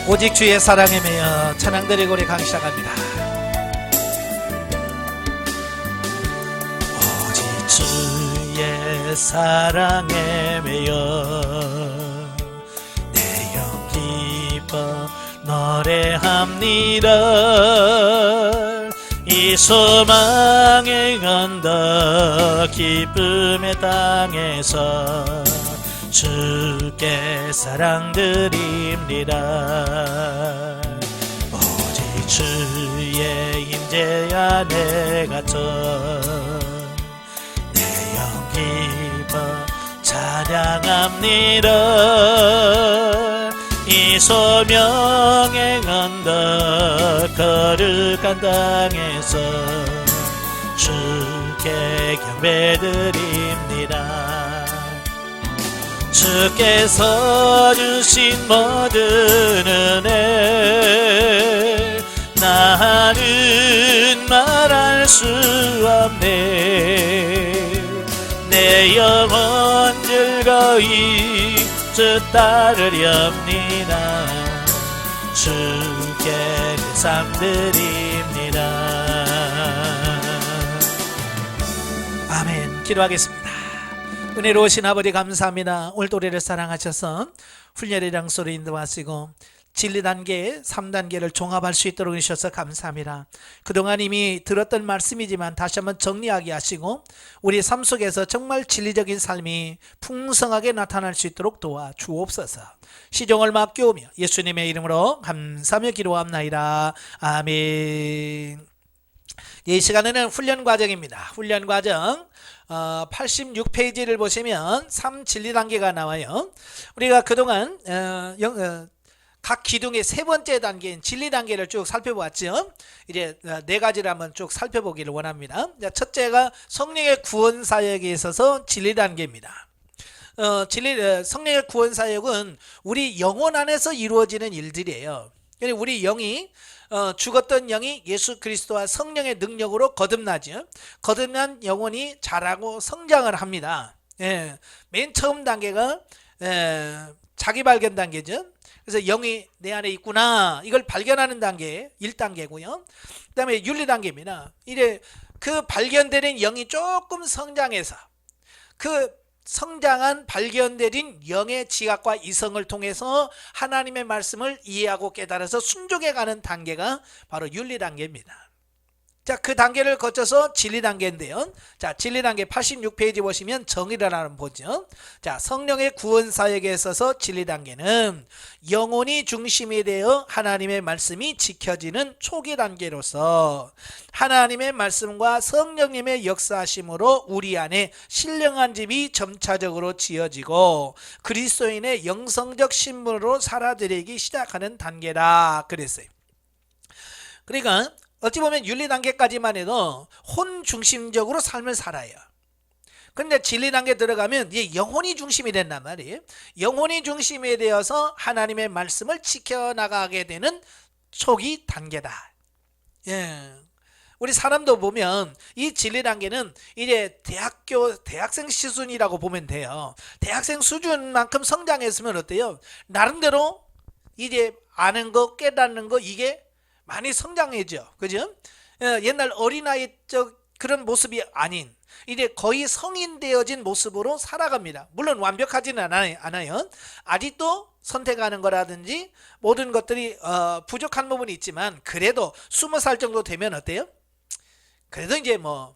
오직 주의 사랑에 매여 찬양 드리고 우리 강의 시작합니다. 오직 주의 사랑에 매여 내 영 기뻐 노래합니다. 이 소망의 언덕 기쁨의 땅에서 주께 사랑드립니다. 오직 주의 임재 안에 갇혀 내 영 기뻐 찬양합니다. 이 소명의 언덕 거룩한 땅에서 주께 경배드립니다. 주께서 주신 모든 은혜 나는 말할 수 없네. 내 영혼 즐거이 주 따르렵니다. 주께 내 삶 드립니다. 아멘. 기도하겠습니다. 은혜로우신 아버지 감사합니다. 오늘도 우리를 사랑하셔서 훈련의 장소로 인도하시고 진리 단계 3단계를 종합할 수 있도록 해주셔서 감사합니다. 그동안 이미 들었던 말씀이지만 다시 한번 정리하게 하시고 우리 삶 속에서 정말 진리적인 삶이 풍성하게 나타날 수 있도록 도와주옵소서. 시종을 맡겨오며 예수님의 이름으로 감사하며 기도합나이다. 아멘. 이 시간에는 훈련 과정입니다. 훈련 과정 86페이지를 보시면 3진리 단계가 나와요. 우리가 그동안 각 기둥의 세 번째 단계인 진리 단계를 쭉 살펴보았죠. 이제 네 가지를 한번 쭉 살펴보기를 원합니다. 첫째가 성령의 구원 사역에 있어서 진리 단계입니다. 성령의 구원 사역은 우리 영혼 안에서 이루어지는 일들이에요. 우리 영이 죽었던 영이 예수 그리스도와 성령의 능력으로 거듭나죠. 거듭난 영혼이 자라고 성장을 합니다. 맨 처음 단계가 자기 발견 단계죠. 그래서 영이 내 안에 있구나 이걸 발견하는 단계 1단계고요. 그 다음에 윤리 단계입니다. 이제 그 발견되는 영이 조금 성장해서 그 성장한 발견되린 영의 지각과 이성을 통해서 하나님의 말씀을 이해하고 깨달아서 순종해가는 단계가 바로 윤리 단계입니다. 자, 그 단계를 거쳐서 진리 단계인데요. 자, 진리 단계 86페이지 보시면 정의를 하나 보죠. 자, 성령의 구원 사역에 있어서 진리 단계는 영혼이 중심이 되어 하나님의 말씀이 지켜지는 초기 단계로서 하나님의 말씀과 성령님의 역사하심으로 우리 안에 신령한 집이 점차적으로 지어지고 그리스도인의 영성적 신분으로 살아들이기 시작하는 단계다 그랬어요. 그러니까 어찌 보면 윤리 단계까지만 해도 혼 중심적으로 삶을 살아요. 그런데 진리 단계 들어가면 이제 영혼이 중심이 된단 말이에요. 영혼이 중심이 되어서 하나님의 말씀을 지켜나가게 되는 초기 단계다. 우리 사람도 보면 이 진리 단계는 이제 대학생 수준이라고 보면 돼요. 대학생 수준만큼 성장했으면 어때요? 나름대로 이제 아는 거 깨닫는 거 이게 많이 성장해져. 그죠? 옛날 어린아이적 그런 모습이 아닌 이제 거의 성인 되어진 모습으로 살아갑니다. 물론 완벽하지는 않아요. 아직도 선택하는 거라든지 모든 것들이 부족한 부분이 있지만 그래도 20살 정도 되면 어때요? 그래도 이제 뭐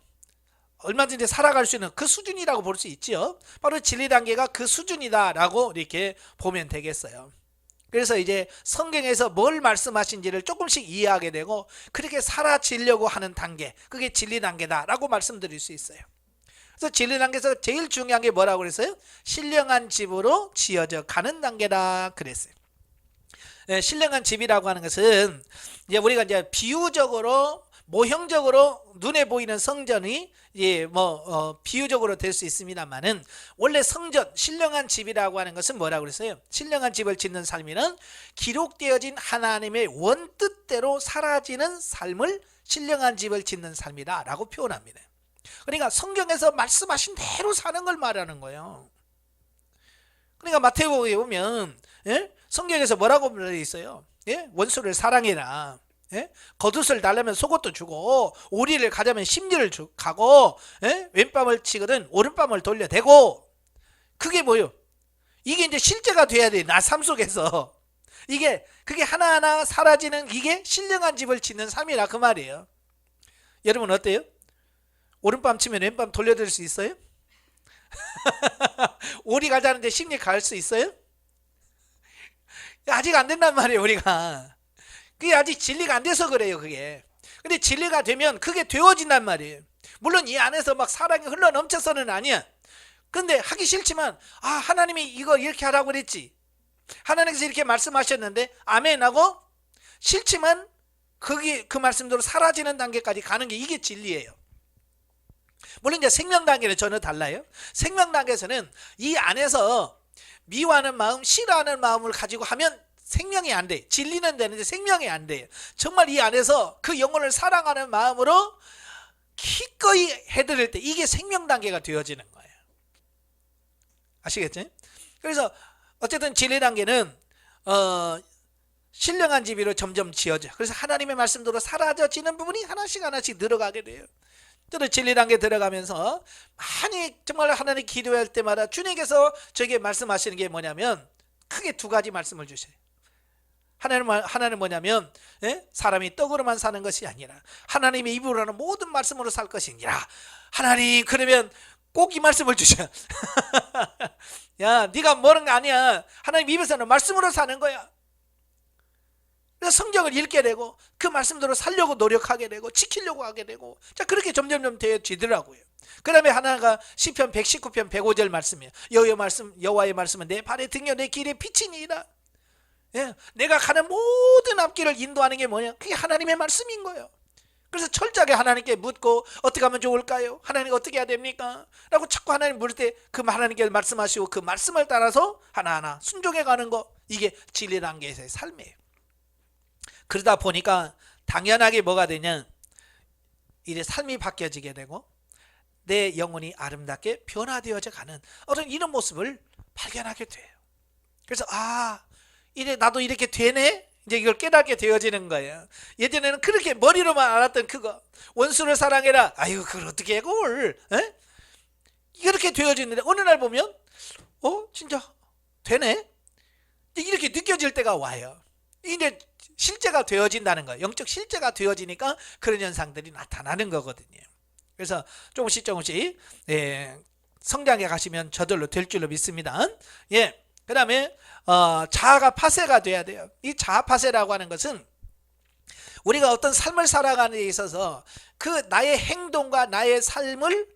얼마든지 살아갈 수 있는 그 수준이라고 볼 수 있죠. 바로 진리 단계가 그 수준이다라고 이렇게 보면 되겠어요. 그래서 이제 성경에서 뭘 말씀하신지를 조금씩 이해하게 되고 그렇게 살아지려고 하는 단계, 그게 진리 단계다라고 말씀드릴 수 있어요. 그래서 진리 단계에서 제일 중요한 게 뭐라고 그랬어요? 신령한 집으로 지어져 가는 단계다 그랬어요. 신령한 집이라고 하는 것은 이제 우리가 이제 비유적으로 모형적으로 눈에 보이는 성전이 비유적으로 될 수 있습니다만은 원래 성전, 신령한 집이라고 하는 것은 뭐라고 그랬어요? 신령한 집을 짓는 삶이는 기록되어진 하나님의 원뜻대로 사라지는 삶을 신령한 집을 짓는 삶이다 라고 표현합니다. 그러니까 성경에서 말씀하신 대로 사는 걸 말하는 거예요. 그러니까 마태복음에 보면 성경에서 뭐라고 되어 있어요? 예? 원수를 사랑해라. 예? 겉옷을 달라면 속옷도 주고 오리를 가자면 심리를 가고 예? 왼뺨을 치거든 오른뺨을 돌려대고. 그게 뭐요? 이게 이제 실제가 돼야 돼. 나 삶 속에서. 그게 하나하나 사라지는 이게 신령한 집을 짓는 삶이라 그 말이에요. 여러분 어때요? 오른밤 치면 왼밤 돌려드릴 수 있어요? 오리 가자는데 심리 갈 수 있어요? 아직 안 된단 말이에요. 우리가 그게 아직 진리가 안 돼서 그래요. 그게 근데 진리가 되면 그게 되어진단 말이에요. 물론 이 안에서 막 사랑이 흘러 넘쳐서는 아니야. 근데 하기 싫지만 하나님이 이거 이렇게 하라고 그랬지, 하나님께서 이렇게 말씀하셨는데 아멘 하고 싫지만 그 말씀대로 사라지는 단계까지 가는 게 이게 진리예요. 물론 이제 생명 단계는 전혀 달라요. 생명 단계에서는 이 안에서 미워하는 마음, 싫어하는 마음을 가지고 하면 생명이 안 돼. 진리는 되는데 생명이 안 돼요. 정말 이 안에서 그 영혼을 사랑하는 마음으로 기꺼이 해드릴 때 이게 생명 단계가 되어지는 거예요. 아시겠죠? 그래서 어쨌든 진리 단계는 신령한 집으로 점점 지어져. 그래서 하나님의 말씀대로 사라져지는 부분이 하나씩 하나씩 늘어가게 돼요. 저는 진리 단계 들어가면서 많이 정말 하나님 기도할 때마다 주님께서 저에게 말씀하시는 게 뭐냐면 크게 두 가지 말씀을 주셔요. 하나는 뭐냐면 사람이 떡으로만 사는 것이 아니라 하나님의 입으로 하는 모든 말씀으로 살 것이 아니라, 하나님 그러면 꼭 이 말씀을 주셔. 야, 네가 뭐는 거 아니야. 하나님 입에서는 말씀으로 사는 거야. 그래서 성경을 읽게 되고 그 말씀대로 살려고 노력하게 되고 지키려고 하게 되고, 자 그렇게 점점점 되어지더라고요. 그 다음에 하나가 시편 119편 105절 말씀이에요. 여호와의 말씀은 내 발의 등이요 내 길의 빛이니이다. 예, 내가 가는 모든 앞길을 인도하는 게 뭐냐? 그게 하나님의 말씀인 거예요. 그래서 철저하게 하나님께 묻고 어떻게 하면 좋을까요? 하나님 어떻게 해야 됩니까? 라고 자꾸 하나님 물을 때 그 하나님께 말씀하시고 그 말씀을 따라서 하나하나 순종해 가는 거, 이게 진리 단계에서의 삶이에요. 그러다 보니까 당연하게 뭐가 되냐, 이제 삶이 바뀌어지게 되고 내 영혼이 아름답게 변화되어져 가는 어떤 이런 모습을 발견하게 돼요. 그래서 이래 나도 이렇게 되네, 이제 이걸 깨닫게 되어지는 거예요. 예전에는 그렇게 머리로만 알았던 그거, 원수를 사랑해라, 아유 그걸 어떻게 해 그걸, 이렇게 되어지는데 어느 날 보면 진짜 되네, 이렇게 느껴질 때가 와요. 이제 실제가 되어진다는 거예요. 영적 실제가 되어지니까 그런 현상들이 나타나는 거거든요. 그래서 조금씩 성장해 가시면 저절로 될 줄로 믿습니다. 예. 그 다음에 자아가 파쇄가 돼야 돼요. 이 자아 파쇄라고 하는 것은 우리가 어떤 삶을 살아가는 데 있어서 그 나의 행동과 나의 삶을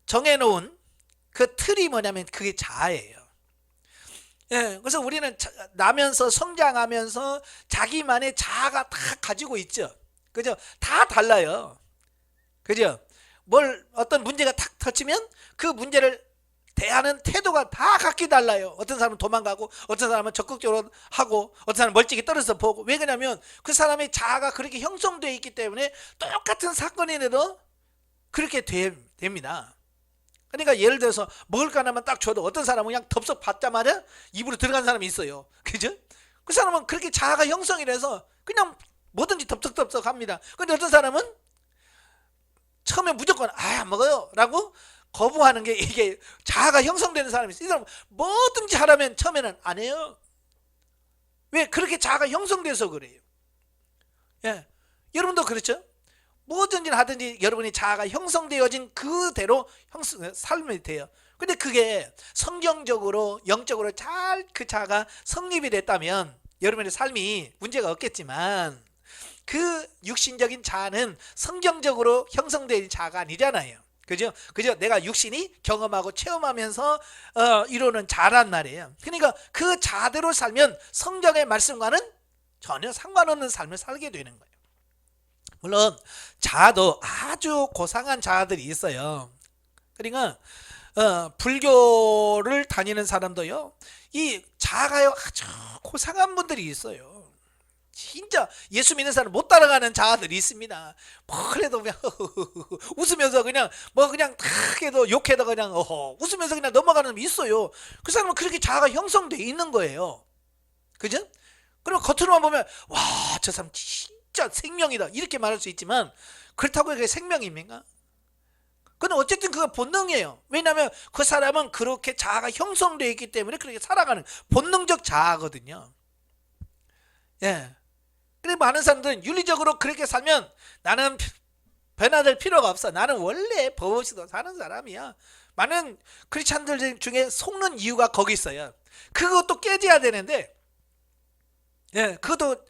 정해놓은 그 틀이 뭐냐면 그게 자아예요. 예, 그래서 우리는 나면서 성장하면서 자기만의 자아가 다 가지고 있죠. 그죠? 다 달라요. 그죠? 어떤 문제가 탁 터치면 그 문제를 대하는 태도가 다 각기 달라요. 어떤 사람은 도망가고 어떤 사람은 적극적으로 하고 어떤 사람은 멀찍이 떨어져 보고. 왜 그러냐면 그 사람의 자아가 그렇게 형성되어 있기 때문에 똑같은 사건이라도 그렇게 됩니다. 그러니까 예를 들어서 먹을 거 하나만 딱 줘도 어떤 사람은 그냥 덥석 받자마자 입으로 들어간 사람이 있어요. 그죠? 그 사람은 그렇게 자아가 형성이 돼서 그냥 뭐든지 덥석덥석 합니다. 근데 어떤 사람은 처음에 무조건 안 먹어요 라고 거부하는 게, 이게 자아가 형성되는 사람이 있어요. 이 사람은 뭐든지 하라면 처음에는 안 해요. 왜? 그렇게 자아가 형성돼서 그래요. 예, 여러분도 그렇죠? 뭐든지 하든지 여러분이 자아가 형성되어진 그대로 삶이 돼요. 근데 그게 성경적으로 영적으로 잘 그 자아가 성립이 됐다면 여러분의 삶이 문제가 없겠지만, 그 육신적인 자아는 성경적으로 형성된 자아가 아니잖아요. 그죠? 내가 육신이 경험하고 체험하면서 이루는 자란 말이에요. 그러니까 그 자대로 살면 성경의 말씀과는 전혀 상관없는 삶을 살게 되는 거예요. 물론 자아도 아주 고상한 자아들이 있어요. 그러니까 불교를 다니는 사람도요, 이 자아가요 아주 고상한 분들이 있어요. 진짜 예수 믿는 사람 못 따라가는 자아들이 있습니다. 뭐 그래도 그냥 웃으면서 그냥 탁 해도 욕해도 그냥 웃으면서 그냥 넘어가는 사람이 있어요. 그 사람은 그렇게 자아가 형성되어 있는 거예요. 그죠? 그럼 겉으로만 보면 와, 저 사람 진짜 생명이다 이렇게 말할 수 있지만 그렇다고 그게 생명입니까? 근데 어쨌든 그건 본능이에요. 왜냐하면 그 사람은 그렇게 자아가 형성되어 있기 때문에 그렇게 살아가는 본능적 자아거든요. 예. 그래 많은 사람들은 윤리적으로 그렇게 살면 나는 변화될 필요가 없어. 나는 원래 버릇이도 사는 사람이야. 많은 크리스찬들 중에 속는 이유가 거기 있어요. 그것도 깨져야 되는데, 예, 그것도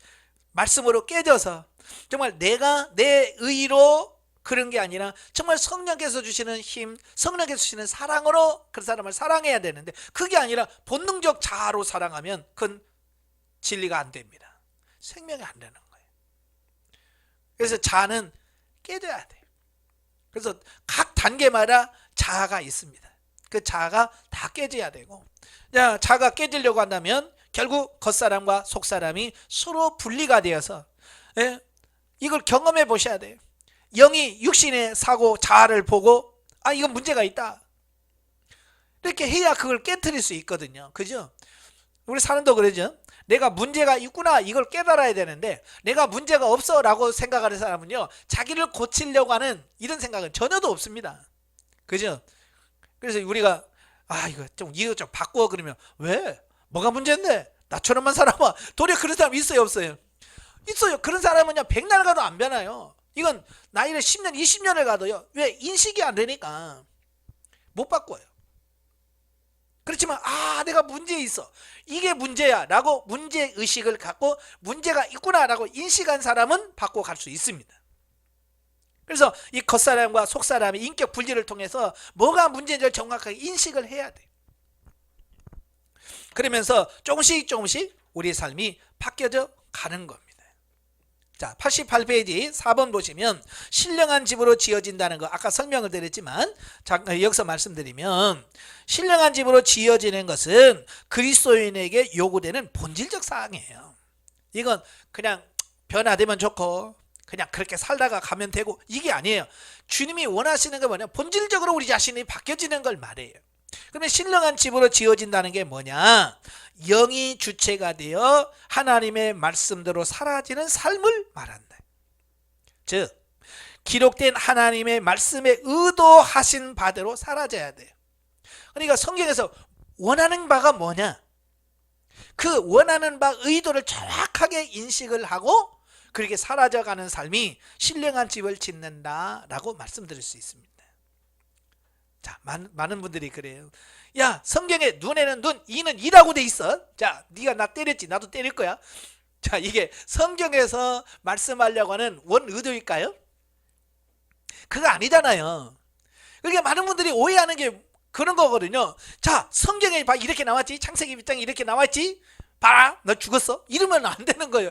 말씀으로 깨져서 정말 내가 내 의로 그런 게 아니라 정말 성령께서 주시는 힘, 성령께서 주시는 사랑으로 그 사람을 사랑해야 되는데 그게 아니라 본능적 자아로 사랑하면 그건 진리가 안 됩니다. 생명이 안 되는 거예요. 그래서 자아는 깨져야 돼요. 그래서 각 단계마다 자아가 있습니다. 그 자아가 다 깨져야 되고, 자아가 깨지려고 한다면 결국 겉사람과 속사람이 서로 분리가 되어서, 예? 이걸 경험해 보셔야 돼요. 영이 육신의 사고 자아를 보고 이건 문제가 있다 이렇게 해야 그걸 깨트릴 수 있거든요. 그죠? 우리 사람도 그러죠. 내가 문제가 있구나 이걸 깨달아야 되는데 내가 문제가 없어 라고 생각하는 사람은요, 자기를 고치려고 하는 이런 생각은 전혀도 없습니다. 그죠? 그래서 우리가 이거 좀 바꿔 그러면 왜? 뭐가 문제인데? 나처럼만 살아봐. 도리어 그런 사람 있어요 없어요? 있어요. 그런 사람은요 백날 가도 안 변해요. 이건 나이를 10년 20년을 가도요, 왜? 인식이 안 되니까 못 바꿔요. 그렇지만 내가 문제 있어 이게 문제야 라고 문제의식을 갖고 문제가 있구나 라고 인식한 사람은 바꿔갈 수 있습니다. 그래서 이 겉사람과 속사람의 인격 분리를 통해서 뭐가 문제인지를 정확하게 인식을 해야 돼. 그러면서 조금씩 우리의 삶이 바뀌어져 가는 겁니다. 자, 88페이지 4번 보시면 신령한 집으로 지어진다는 거 아까 설명을 드렸지만 여기서 말씀드리면 신령한 집으로 지어지는 것은 그리스도인에게 요구되는 본질적 사항이에요. 이건 그냥 변화되면 좋고 그냥 그렇게 살다가 가면 되고 이게 아니에요. 주님이 원하시는 게 뭐냐? 본질적으로 우리 자신이 바뀌어지는 걸 말해요. 그러면 신령한 집으로 지어진다는 게 뭐냐? 영이 주체가 되어 하나님의 말씀대로 사라지는 삶을 말한다. 즉 기록된 하나님의 말씀에 의도하신 바대로 사라져야 돼요. 그러니까 성경에서 원하는 바가 뭐냐? 그 원하는 바 의도를 정확하게 인식을 하고 그렇게 사라져가는 삶이 신령한 집을 짓는다라고 말씀드릴 수 있습니다. 자, 많은 분들이 그래요. 야, 성경에 눈에는 눈, 이는 이라고 돼 있어. 자, 네가 나 때렸지, 나도 때릴 거야. 자, 이게 성경에서 말씀하려고 하는 원 의도일까요? 그거 아니잖아요. 그러니까 많은 분들이 오해하는 게 그런 거거든요. 자, 성경에 봐 이렇게 나왔지, 창세기 1장에 이렇게 나왔지, 봐라 너 죽었어 이러면 안 되는 거예요.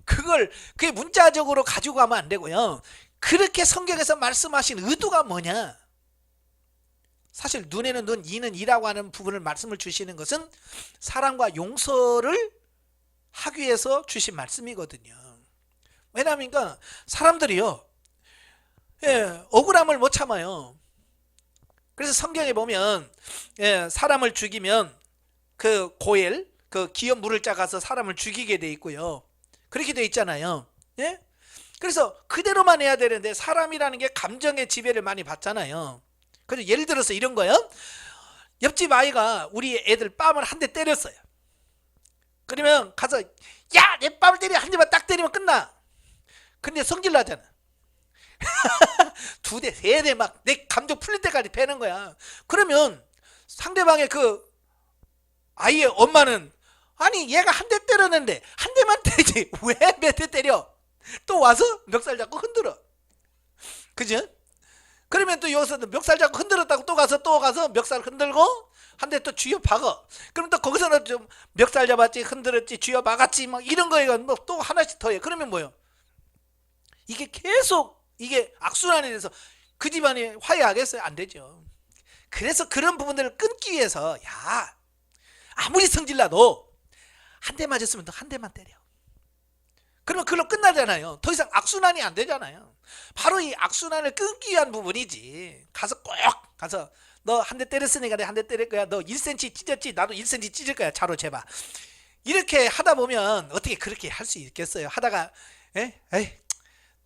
그게 문자적으로 가지고 가면 안 되고요. 그렇게 성경에서 말씀하신 의도가 뭐냐? 사실 눈에는 눈, 이는 이라고 하는 부분을 말씀을 주시는 것은 사랑과 용서를 하기 위해서 주신 말씀이거든요. 왜냐하면 사람들이요, 억울함을 못 참아요. 그래서 성경에 보면 사람을 죽이면 그 고엘, 그 기업 물을 짜가서 사람을 죽이게 돼 있고요. 그렇게 돼 있잖아요. 예? 그래서 그대로만 해야 되는데 사람이라는 게 감정의 지배를 많이 받잖아요. 그래서 예를 들어서 이런 거예요. 옆집 아이가 우리 애들 뺨을 한 대 때렸어요. 그러면 가서 야, 내 뺨을 때려 한 대만 딱 때리면 끝나. 근데 성질 나잖아. 두 대, 세 대 막 내 감정 풀릴 때까지 패는 거야. 그러면 상대방의 그 아이의 엄마는 아니 얘가 한 대 때렸는데 한 대만 때리지 왜 몇 대 때려? 또 와서 멱살 잡고 흔들어. 그죠? 그러면 또 여기서 멱살 잡고 흔들었다고 또 가서 멱살 흔들고 한 대 또 쥐어 박어. 그럼 또 거기서는 좀 멱살 잡았지, 흔들었지, 쥐어 박았지, 막 이런 거에 뭐 또 하나씩 더해. 그러면 뭐요? 이게 계속 이게 악순환이 돼서 그 집안이 화해하겠어요? 안 되죠. 그래서 그런 부분들을 끊기 위해서 야, 아무리 성질나도 한 대 맞았으면 너 한 대만 때려. 그러면 그걸로 끝나잖아요. 더 이상 악순환이 안 되잖아요. 바로 이 악순환을 끊기 위한 부분이지. 가서 꼭 가서 너 한 대 때렸으니까 내가 한 대 때릴 거야. 너 1cm 찢었지? 나도 1cm 찢을 거야. 차로 재봐. 이렇게 하다 보면 어떻게 그렇게 할 수 있겠어요? 하다가 에이,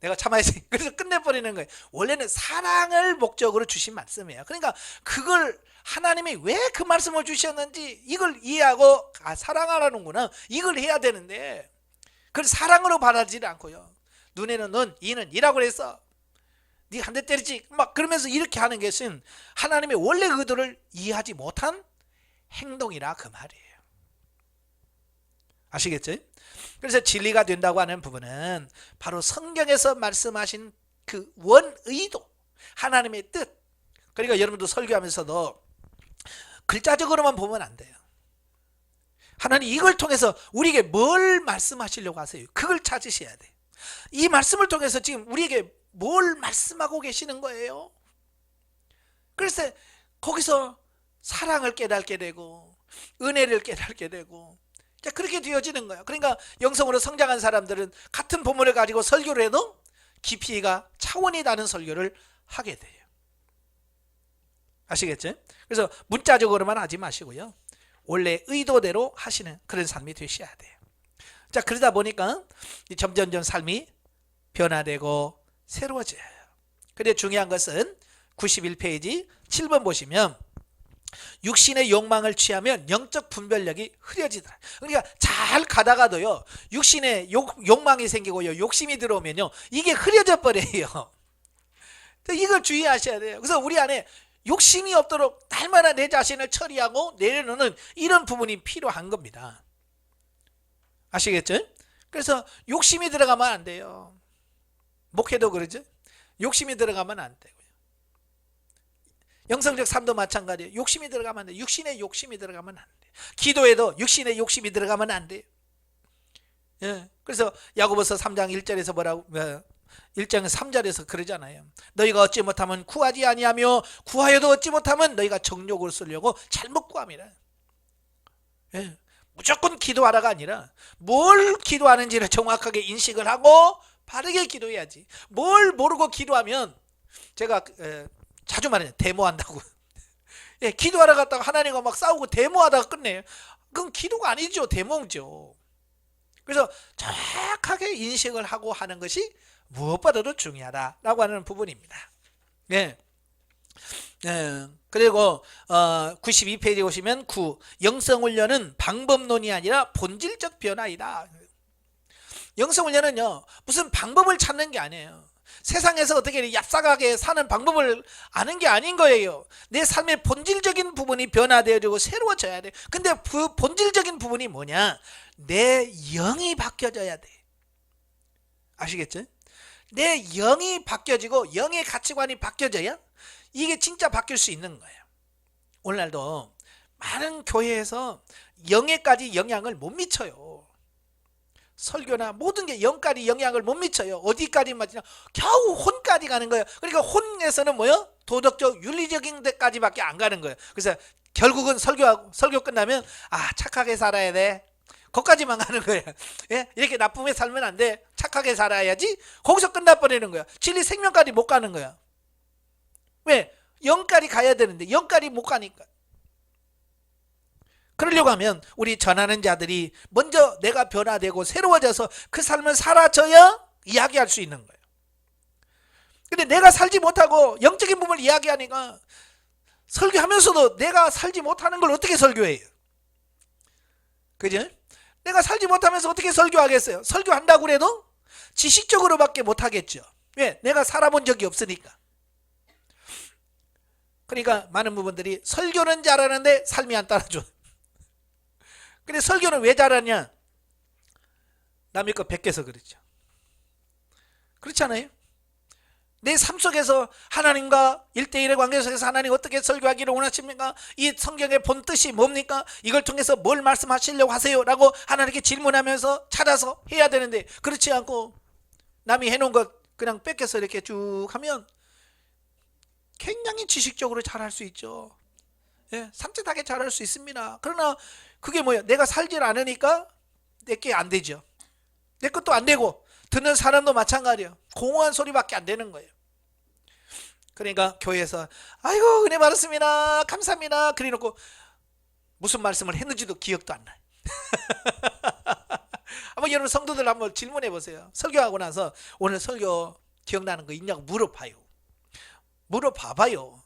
내가 참아야지. 그래서 끝내버리는 거예요. 원래는 사랑을 목적으로 주신 말씀이에요. 그러니까 그걸 하나님이 왜 그 말씀을 주셨는지 이걸 이해하고 사랑하라는구나, 이걸 해야 되는데 그걸 사랑으로 받아들이지 않고요. 눈에는 눈, 이는 이라고 그래서 네 한 대 때리지 막 그러면서 이렇게 하는 것은 하나님의 원래 의도를 이해하지 못한 행동이라 그 말이에요. 아시겠죠? 그래서 진리가 된다고 하는 부분은 바로 성경에서 말씀하신 그 원의도, 하나님의 뜻. 그러니까 여러분도 설교하면서도 글자적으로만 보면 안 돼요. 하나님 이걸 통해서 우리에게 뭘 말씀하시려고 하세요? 그걸 찾으셔야 돼요. 이 말씀을 통해서 지금 우리에게 뭘 말씀하고 계시는 거예요? 그래서 거기서 사랑을 깨닫게 되고 은혜를 깨닫게 되고 그렇게 되어지는 거예요. 그러니까 영성으로 성장한 사람들은 같은 본문을 가지고 설교를 해도 깊이가 차원이 다른 설교를 하게 돼요. 아시겠죠? 그래서 문자적으로만 하지 마시고요, 원래 의도대로 하시는 그런 삶이 되셔야 돼요. 자, 그러다 보니까 점점점 삶이 변화되고 새로워져요. 근데 중요한 것은 91페이지 7번 보시면 육신의 욕망을 취하면 영적 분별력이 흐려지더라. 그러니까 잘 가다가도요, 육신의 욕망이 생기고요, 욕심이 들어오면요, 이게 흐려져 버려요. 이걸 주의하셔야 돼요. 그래서 우리 안에 욕심이 없도록 날마다 내 자신을 처리하고 내려놓는 이런 부분이 필요한 겁니다. 아시겠죠? 그래서 욕심이 들어가면 안 돼요. 목회도 그러죠? 욕심이 들어가면 안 되고요. 영성적 삶도 마찬가지예요. 욕심이 들어가면 안 돼요. 육신의 욕심이 들어가면 안 돼요. 기도에도 육신의 욕심이 들어가면 안 돼요. 예. 그래서 야고보서 3장 1절에서 뭐라고 1장 3절에서 그러잖아요. 너희가 얻지 못하면 구하지 아니하며 구하여도 얻지 못하면 너희가 정욕을 쓰려고 잘못 구함이라. 예. 무조건 기도하라가 아니라 뭘 기도하는지를 정확하게 인식을 하고 바르게 기도해야지. 뭘 모르고 기도하면 제가 자주 말해요. 데모한다고. 예, 기도하러 갔다가 하나님과 막 싸우고 데모하다가 끝내요. 그건 기도가 아니죠. 데모죠. 그래서 정확하게 인식을 하고 하는 것이 무엇보다도 중요하다라고 하는 부분입니다. 예. 그리고 92페이지 보시면 9. 영성훈련은 방법론이 아니라 본질적 변화이다. 영성훈련은요, 무슨 방법을 찾는 게 아니에요. 세상에서 어떻게 얍삭하게 사는 방법을 아는 게 아닌 거예요. 내 삶의 본질적인 부분이 변화되어지고 새로워져야 돼. 근데 그 본질적인 부분이 뭐냐? 내 영이 바뀌어져야 돼. 아시겠죠? 내 영이 바뀌어지고 영의 가치관이 바뀌어져야 이게 진짜 바뀔 수 있는 거예요. 오늘날도 많은 교회에서 영에까지 영향을 못 미쳐요. 설교나 모든 게 영까지 영향을 못 미쳐요. 어디까지 맞냐? 겨우 혼까지 가는 거예요. 그러니까 혼에서는 뭐요? 도덕적 윤리적인 데까지밖에 안 가는 거예요. 그래서 결국은 설교 끝나면 착하게 살아야 돼. 거기까지만 가는 거예요. 예? 이렇게 나쁨에 살면 안 돼. 착하게 살아야지. 거기서 끝나버리는 거야. 진리 생명까지 못 가는 거야. 왜? 영까지 가야 되는데 영까지 못 가니까. 그러려고 하면 우리 전하는 자들이 먼저 내가 변화되고 새로워져서 그 삶을 살아져야 이야기할 수 있는 거예요. 근데 내가 살지 못하고 영적인 부분을 이야기하니까 설교하면서도 내가 살지 못하는 걸 어떻게 설교해요? 그죠? 내가 살지 못하면서 어떻게 설교하겠어요? 설교한다고 해도 지식적으로밖에 못하겠죠. 왜? 내가 살아본 적이 없으니까. 그러니까 많은 부분들이 설교는 잘하는데 삶이 안 따라줘. 근데 설교는 왜 잘하냐? 남의 거 베껴서 그렇죠. 그렇지 않아요? 내 삶 속에서 하나님과 1대1의 관계 속에서 하나님 어떻게 설교하기를 원하십니까? 이 성경의 본 뜻이 뭡니까? 이걸 통해서 뭘 말씀하시려고 하세요? 라고 하나님께 질문하면서 찾아서 해야 되는데 그렇지 않고 남이 해놓은 것 그냥 뺏겨서 이렇게 쭉 하면 굉장히 지식적으로 잘할 수 있죠. 예, 산뜻하게 잘할 수 있습니다. 그러나 그게 뭐예요? 내가 살질 않으니까 내게 안 되죠. 내 것도 안 되고 듣는 사람도 마찬가지예요. 공허한 소리밖에 안 되는 거예요. 그러니까 교회에서 아이고 은혜 받았습니다. 감사합니다. 그래놓고 무슨 말씀을 했는지도 기억도 안 나요. 한번 여러분 성도들 한번 질문해 보세요. 설교하고 나서 오늘 설교 기억나는 거 있냐고 물어봐요. 물어봐봐요.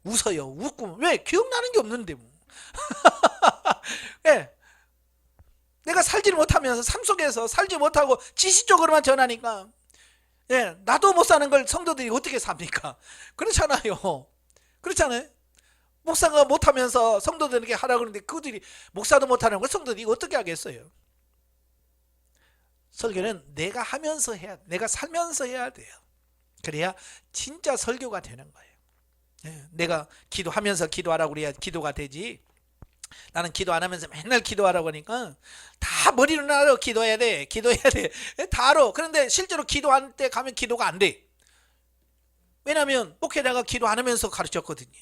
웃어요. 웃고 왜 기억나는 게 없는데 뭐. 예. 내가 살지를 못하면서 삶 속에서 살지 못하고 지식적으로만 전하니까 예, 나도 못 사는 걸 성도들이 어떻게 삽니까? 그렇잖아요. 그렇잖아요. 목사가 못하면서 성도들에게 하라고 그러는데 그들이 목사도 못하는 걸 성도들이 어떻게 하겠어요? 설교는 내가 하면서 해야, 내가 살면서 해야 돼요. 그래야 진짜 설교가 되는 거예요. 예, 내가 기도하면서 기도하라고 그래야 기도가 되지. 나는 기도 안 하면서 맨날 기도하라고 하니까 다 머리로 알아. 기도해야 돼. 기도해야 돼. 다 알아. 그런데 실제로 기도할 때 가면 기도가 안 돼. 왜냐하면 목회자가 기도 안 하면서 가르쳤거든요.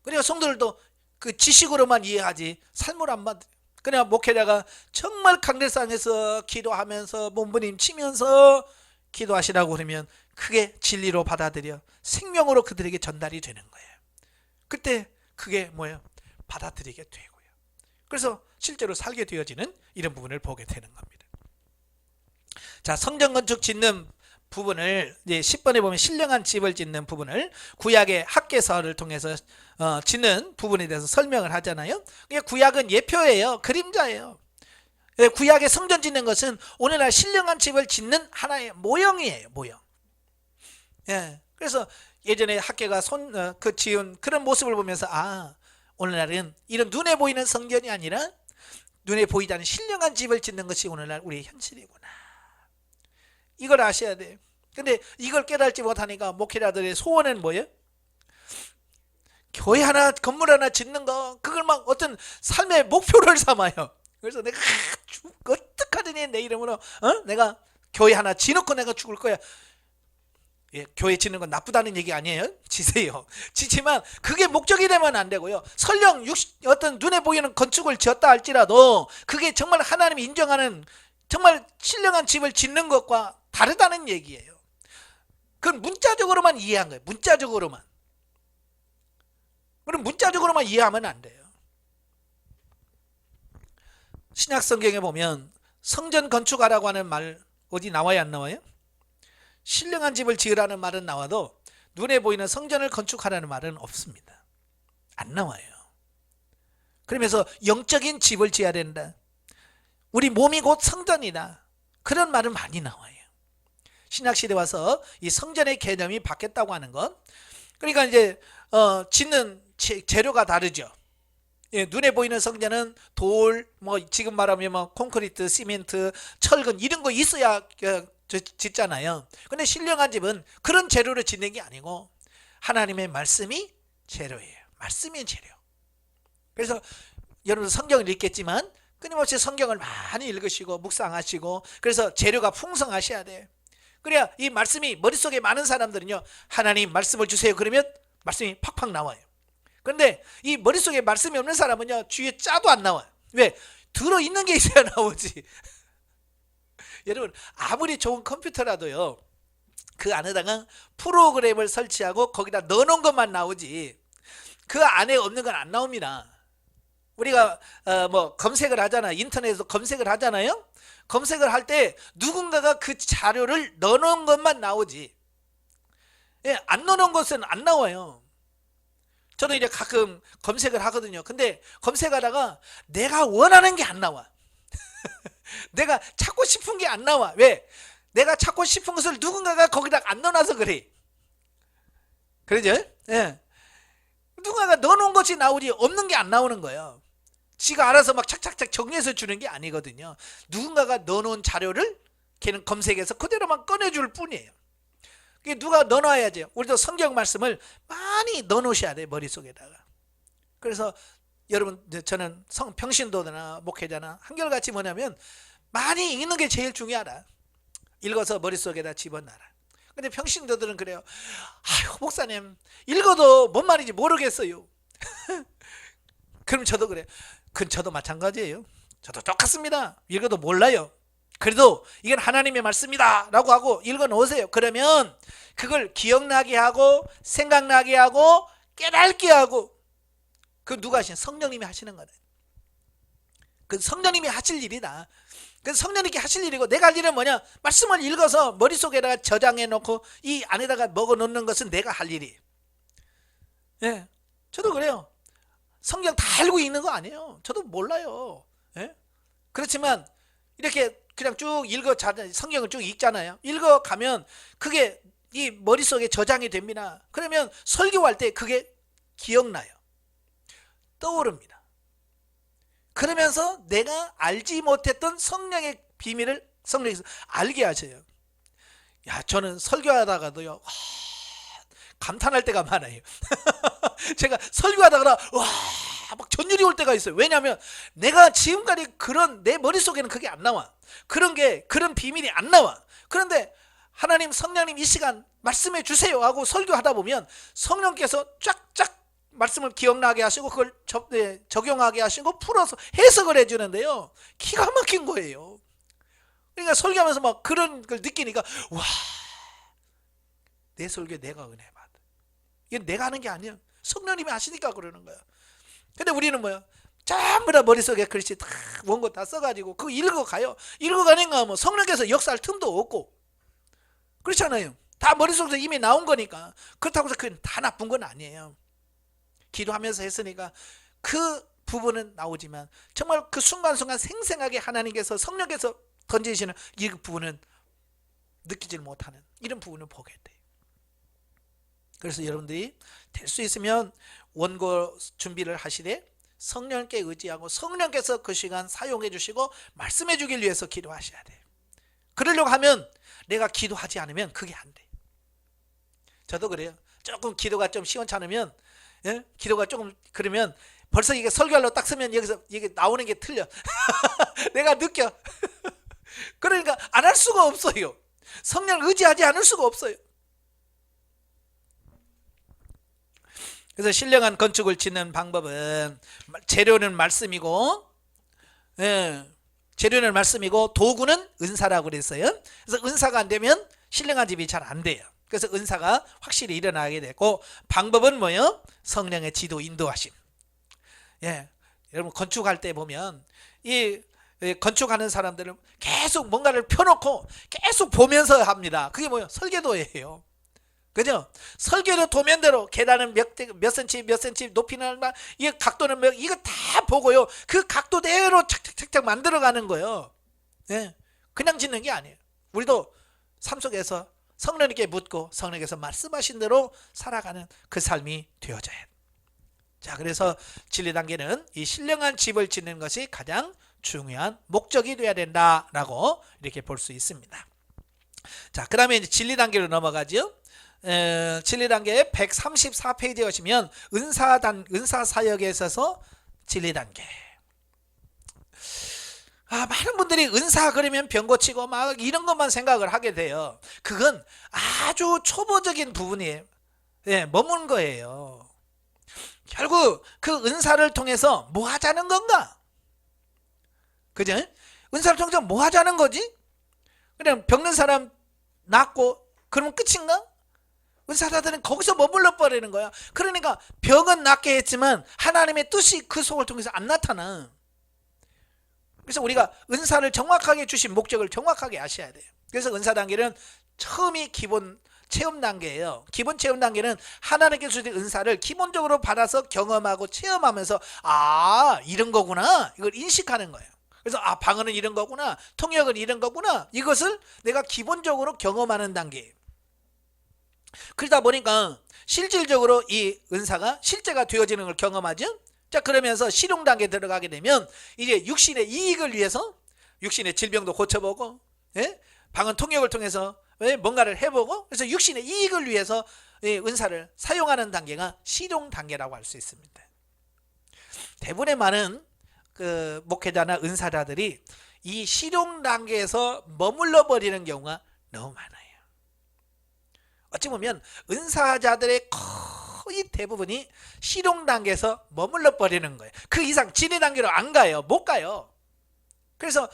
그러니까 성도들도 그 지식으로만 이해하지 삶을 안 받아요. 그러니까 목회자가 정말 강대상에서 기도하면서 몸부림 치면서 기도하시라고 그러면 그게 진리로 받아들여 생명으로 그들에게 전달이 되는 거예요. 그때 그게 뭐예요? 받아들이게 되고요. 그래서 실제로 살게 되어지는 이런 부분을 보게 되는 겁니다. 자, 성전 건축 짓는 부분을 이제 10번에 보면 신령한 집을 짓는 부분을 구약의 학개서를 통해서 짓는 부분에 대해서 설명을 하잖아요. 구약은 예표예요. 그림자예요. 구약의 성전 짓는 것은 오늘날 신령한 집을 짓는 하나의 모형이에요. 모형. 예. 그래서 예전에 학개가 지은 그런 모습을 보면서 오늘날은 이런 눈에 보이는 성전이 아니라 눈에 보이지 않는 신령한 집을 짓는 것이 오늘날 우리의 현실이구나. 이걸 아셔야 돼요. 근데 이걸 깨달지 못하니까 목회자들의 소원은 뭐예요? 교회 하나, 건물 하나 짓는 거, 그걸 막 어떤 삶의 목표를 삼아요. 그래서 내가 어떡하더니 내 이름으로 내가 교회 하나 지놓고 내가 죽을 거야. 예, 교회 짓는 건 나쁘다는 얘기 아니에요. 지세요. 지지만 그게 목적이 되면 안 되고요. 설령 어떤 눈에 보이는 건축을 지었다 할지라도 그게 정말 하나님이 인정하는 정말 신령한 집을 짓는 것과 다르다는 얘기예요. 그건 문자적으로만 이해한 거예요. 문자적으로만. 그럼 문자적으로만 이해하면 안 돼요. 신약 성경에 보면 성전 건축하라고 하는 말 어디 나와요, 안 나와요? 신령한 집을 지으라는 말은 나와도 눈에 보이는 성전을 건축하라는 말은 없습니다. 안 나와요. 그러면서 영적인 집을 지어야 된다. 우리 몸이 곧 성전이다. 그런 말은 많이 나와요. 신약시대 와서 이 성전의 개념이 바뀌었다고 하는 것. 그러니까 이제 짓는 재료가 다르죠. 예, 눈에 보이는 성전은 돌, 지금 말하면 콘크리트, 시멘트, 철근 이런 거 있어야 짓잖아요. 근데 신령한 집은 그런 재료로 짓는 게 아니고 하나님의 말씀이 재료예요. 말씀이 재료. 그래서 여러분 성경을 읽겠지만 끊임없이 성경을 많이 읽으시고 묵상하시고 그래서 재료가 풍성하셔야 돼요. 그래야 이 말씀이 머릿속에 많은 사람들은요, 하나님 말씀을 주세요 그러면 말씀이 팍팍 나와요. 그런데 이 머릿속에 말씀이 없는 사람은요, 주위에 짜도 안 나와요. 왜? 들어있는 게 있어야 나오지. 여러분 아무리 좋은 컴퓨터라도요, 그 안에다가 프로그램을 설치하고 거기다 넣어놓은 것만 나오지 그 안에 없는 건 안 나옵니다. 우리가 검색을 하잖아요. 인터넷에서 검색을 하잖아요. 검색을 할 때 누군가가 그 자료를 넣어놓은 것만 나오지, 예, 안 넣어놓은 것은 안 나와요. 저는 이제 가끔 검색을 하거든요. 근데 검색하다가 내가 원하는 게 안 나와. 내가 찾고 싶은 게 안 나와. 왜? 내가 찾고 싶은 것을 누군가가 거기다 안 넣어놔서 그래. 그러죠? 예. 누군가가 넣어놓은 것이 나오지 없는 게 안 나오는 거예요. 지가 알아서 막 착착착 정리해서 주는 게 아니거든요. 누군가가 넣어놓은 자료를 걔는 검색해서 그대로만 꺼내줄 뿐이에요. 그게 누가 넣어놔야지. 우리도 성경 말씀을 많이 넣어놓으셔야 돼요, 머릿속에다가. 그래서 여러분, 저는 평신도나 목회자나 한결같이 뭐냐면 많이 읽는 게 제일 중요하다. 읽어서 머릿속에다 집어넣어라. 근데 평신도들은 그래요. 아유, 목사님 읽어도 뭔 말인지 모르겠어요. 그럼 저도 그래요. 그건 저도 마찬가지예요. 저도 똑같습니다. 읽어도 몰라요. 그래도 이건 하나님의 말씀이다 라고 하고 읽어 놓으세요. 그러면 그걸 기억나게 하고 생각나게 하고 깨닫게 하고, 그 누가 하시는? 성령님이 하시는 거예요. 그 성령님이 하실 일이다. 그 성령님께 하실 일이고, 내가 할 일은 뭐냐? 말씀을 읽어서 머릿속에다가 저장해 놓고 이 안에다가 먹어 놓는 것은 내가 할 일이. 예, 저도 그래요. 성경 다 알고 있는 거 아니에요. 저도 몰라요. 예? 그렇지만 이렇게 그냥 쭉 성경을 쭉 읽잖아요. 읽어가면 그게 이 머릿속에 저장이 됩니다. 그러면 설교할 때 그게 기억나요. 떠오릅니다. 그러면서 내가 알지 못했던 성령의 비밀을 성령께서 알게 하셔요. 야, 저는 설교하다가도요, 감탄할 때가 많아요. 제가 설교하다가 와, 막 전율이 올 때가 있어요. 왜냐하면 내가 지금까지 그런 내 머릿속에는 그게 안 나와. 그런 비밀이 안 나와. 그런데 하나님 성령님 이 시간 말씀해 주세요 하고 설교하다 보면 성령께서 쫙쫙 말씀을 기억나게 하시고 그걸 적용하게 하시고 풀어서 해석을 해주는데요, 기가 막힌 거예요. 그러니까 설교하면서 막 그런 걸 느끼니까, 와, 내 설교에 내가 은혜 받아. 이게 내가 하는 게 아니야. 성령님이 하시니까 그러는 거야. 근데 우리는 뭐야? 전부 다 머릿속에 글씨 다 원고 다 써가지고 그거 읽어가요. 읽어가니까 뭐 성령께서 역사할 틈도 없고 그렇잖아요. 다 머릿속에서 이미 나온 거니까. 그렇다고 해서 그건 다 나쁜 건 아니에요. 기도하면서 했으니까 그 부분은 나오지만 정말 그 순간순간 생생하게 하나님께서 성령께서 던지시는 이 부분은 느끼질 못하는 이런 부분을 보게 돼요. 그래서 여러분들이 될 수 있으면 원고 준비를 하시되 성령께 의지하고 성령께서 그 시간 사용해 주시고 말씀해 주길 위해서 기도하셔야 돼요. 그러려고 하면 내가 기도하지 않으면 그게 안 돼요. 저도 그래요. 조금 기도가 좀 시원찮으면, 예? 기도가 조금 그러면 벌써 이게 설교하려고 딱 쓰면 여기서 이게 나오는 게 틀려. 내가 느껴. 그러니까 안 할 수가 없어요. 성령을 의지하지 않을 수가 없어요. 그래서 신령한 건축을 짓는 방법은 재료는 말씀이고, 예, 재료는 말씀이고 도구는 은사라고 그랬어요. 그래서 은사가 안 되면 신령한 집이 잘 안 돼요. 그래서 은사가 확실히 일어나게 되고, 방법은 뭐예요? 성령의 지도 인도하심. 예, 여러분 건축할 때 보면 이 건축하는 사람들은 계속 뭔가를 펴놓고 계속 보면서 합니다. 그게 뭐예요? 설계도예요. 그죠? 설계도 도면대로 계단은 몇 센치 몇 센치 높이는 얼마, 이 각도는 몇, 이거 다 보고요. 그 각도대로 착착착착 만들어가는 거예요. 예, 그냥 짓는 게 아니에요. 우리도 삶 속에서 성령님께 묻고 성령께서 말씀하신 대로 살아가는 그 삶이 되어져야 해요. 자, 그래서 진리 단계는 이 신령한 집을 짓는 것이 가장 중요한 목적이 되어야 된다라고 이렇게 볼 수 있습니다. 자, 그 다음에 이제 진리 단계로 넘어가죠. 진리 단계 134페이지에 오시면 은사 사역에 있어서 진리 단계. 많은 분들이 은사 그러면 병 고치고 막 이런 것만 생각을 하게 돼요. 그건 아주 초보적인 부분에 머문 거예요. 결국 그 은사를 통해서 뭐 하자는 건가? 그죠? 은사를 통해서 뭐 하자는 거지? 그냥 병든 사람 낫고 그러면 끝인가? 은사자들은 거기서 머물러 버리는 거야. 그러니까 병은 낫게 했지만 하나님의 뜻이 그 속을 통해서 안 나타나. 그래서 우리가 은사를 정확하게 주신 목적을 정확하게 아셔야 돼요. 그래서 은사 단계는 처음이 기본 체험 단계예요. 기본 체험 단계는 하나님께 주신 은사를 기본적으로 받아서 경험하고 체험하면서 이런 거구나, 이걸 인식하는 거예요. 그래서 방언은 이런 거구나, 통역은 이런 거구나, 이것을 내가 기본적으로 경험하는 단계예요. 그러다 보니까 실질적으로 이 은사가 실제가 되어지는 걸 경험하죠. 자, 그러면서 실용 단계에 들어가게 되면 이제 육신의 이익을 위해서 육신의 질병도 고쳐보고, 방언 통역을 통해서 뭔가를 해보고, 그래서 육신의 이익을 위해서 은사를 사용하는 단계가 실용 단계라고 할 수 있습니다. 대부분의 많은 그 목회자나 은사자들이 이 실용 단계에서 머물러 버리는 경우가 너무 많아요. 어찌 보면 은사자들의 거의 대부분이 실용 단계에서 머물러 버리는 거예요. 그 이상 진리 단계로 안 가요. 못 가요. 그래서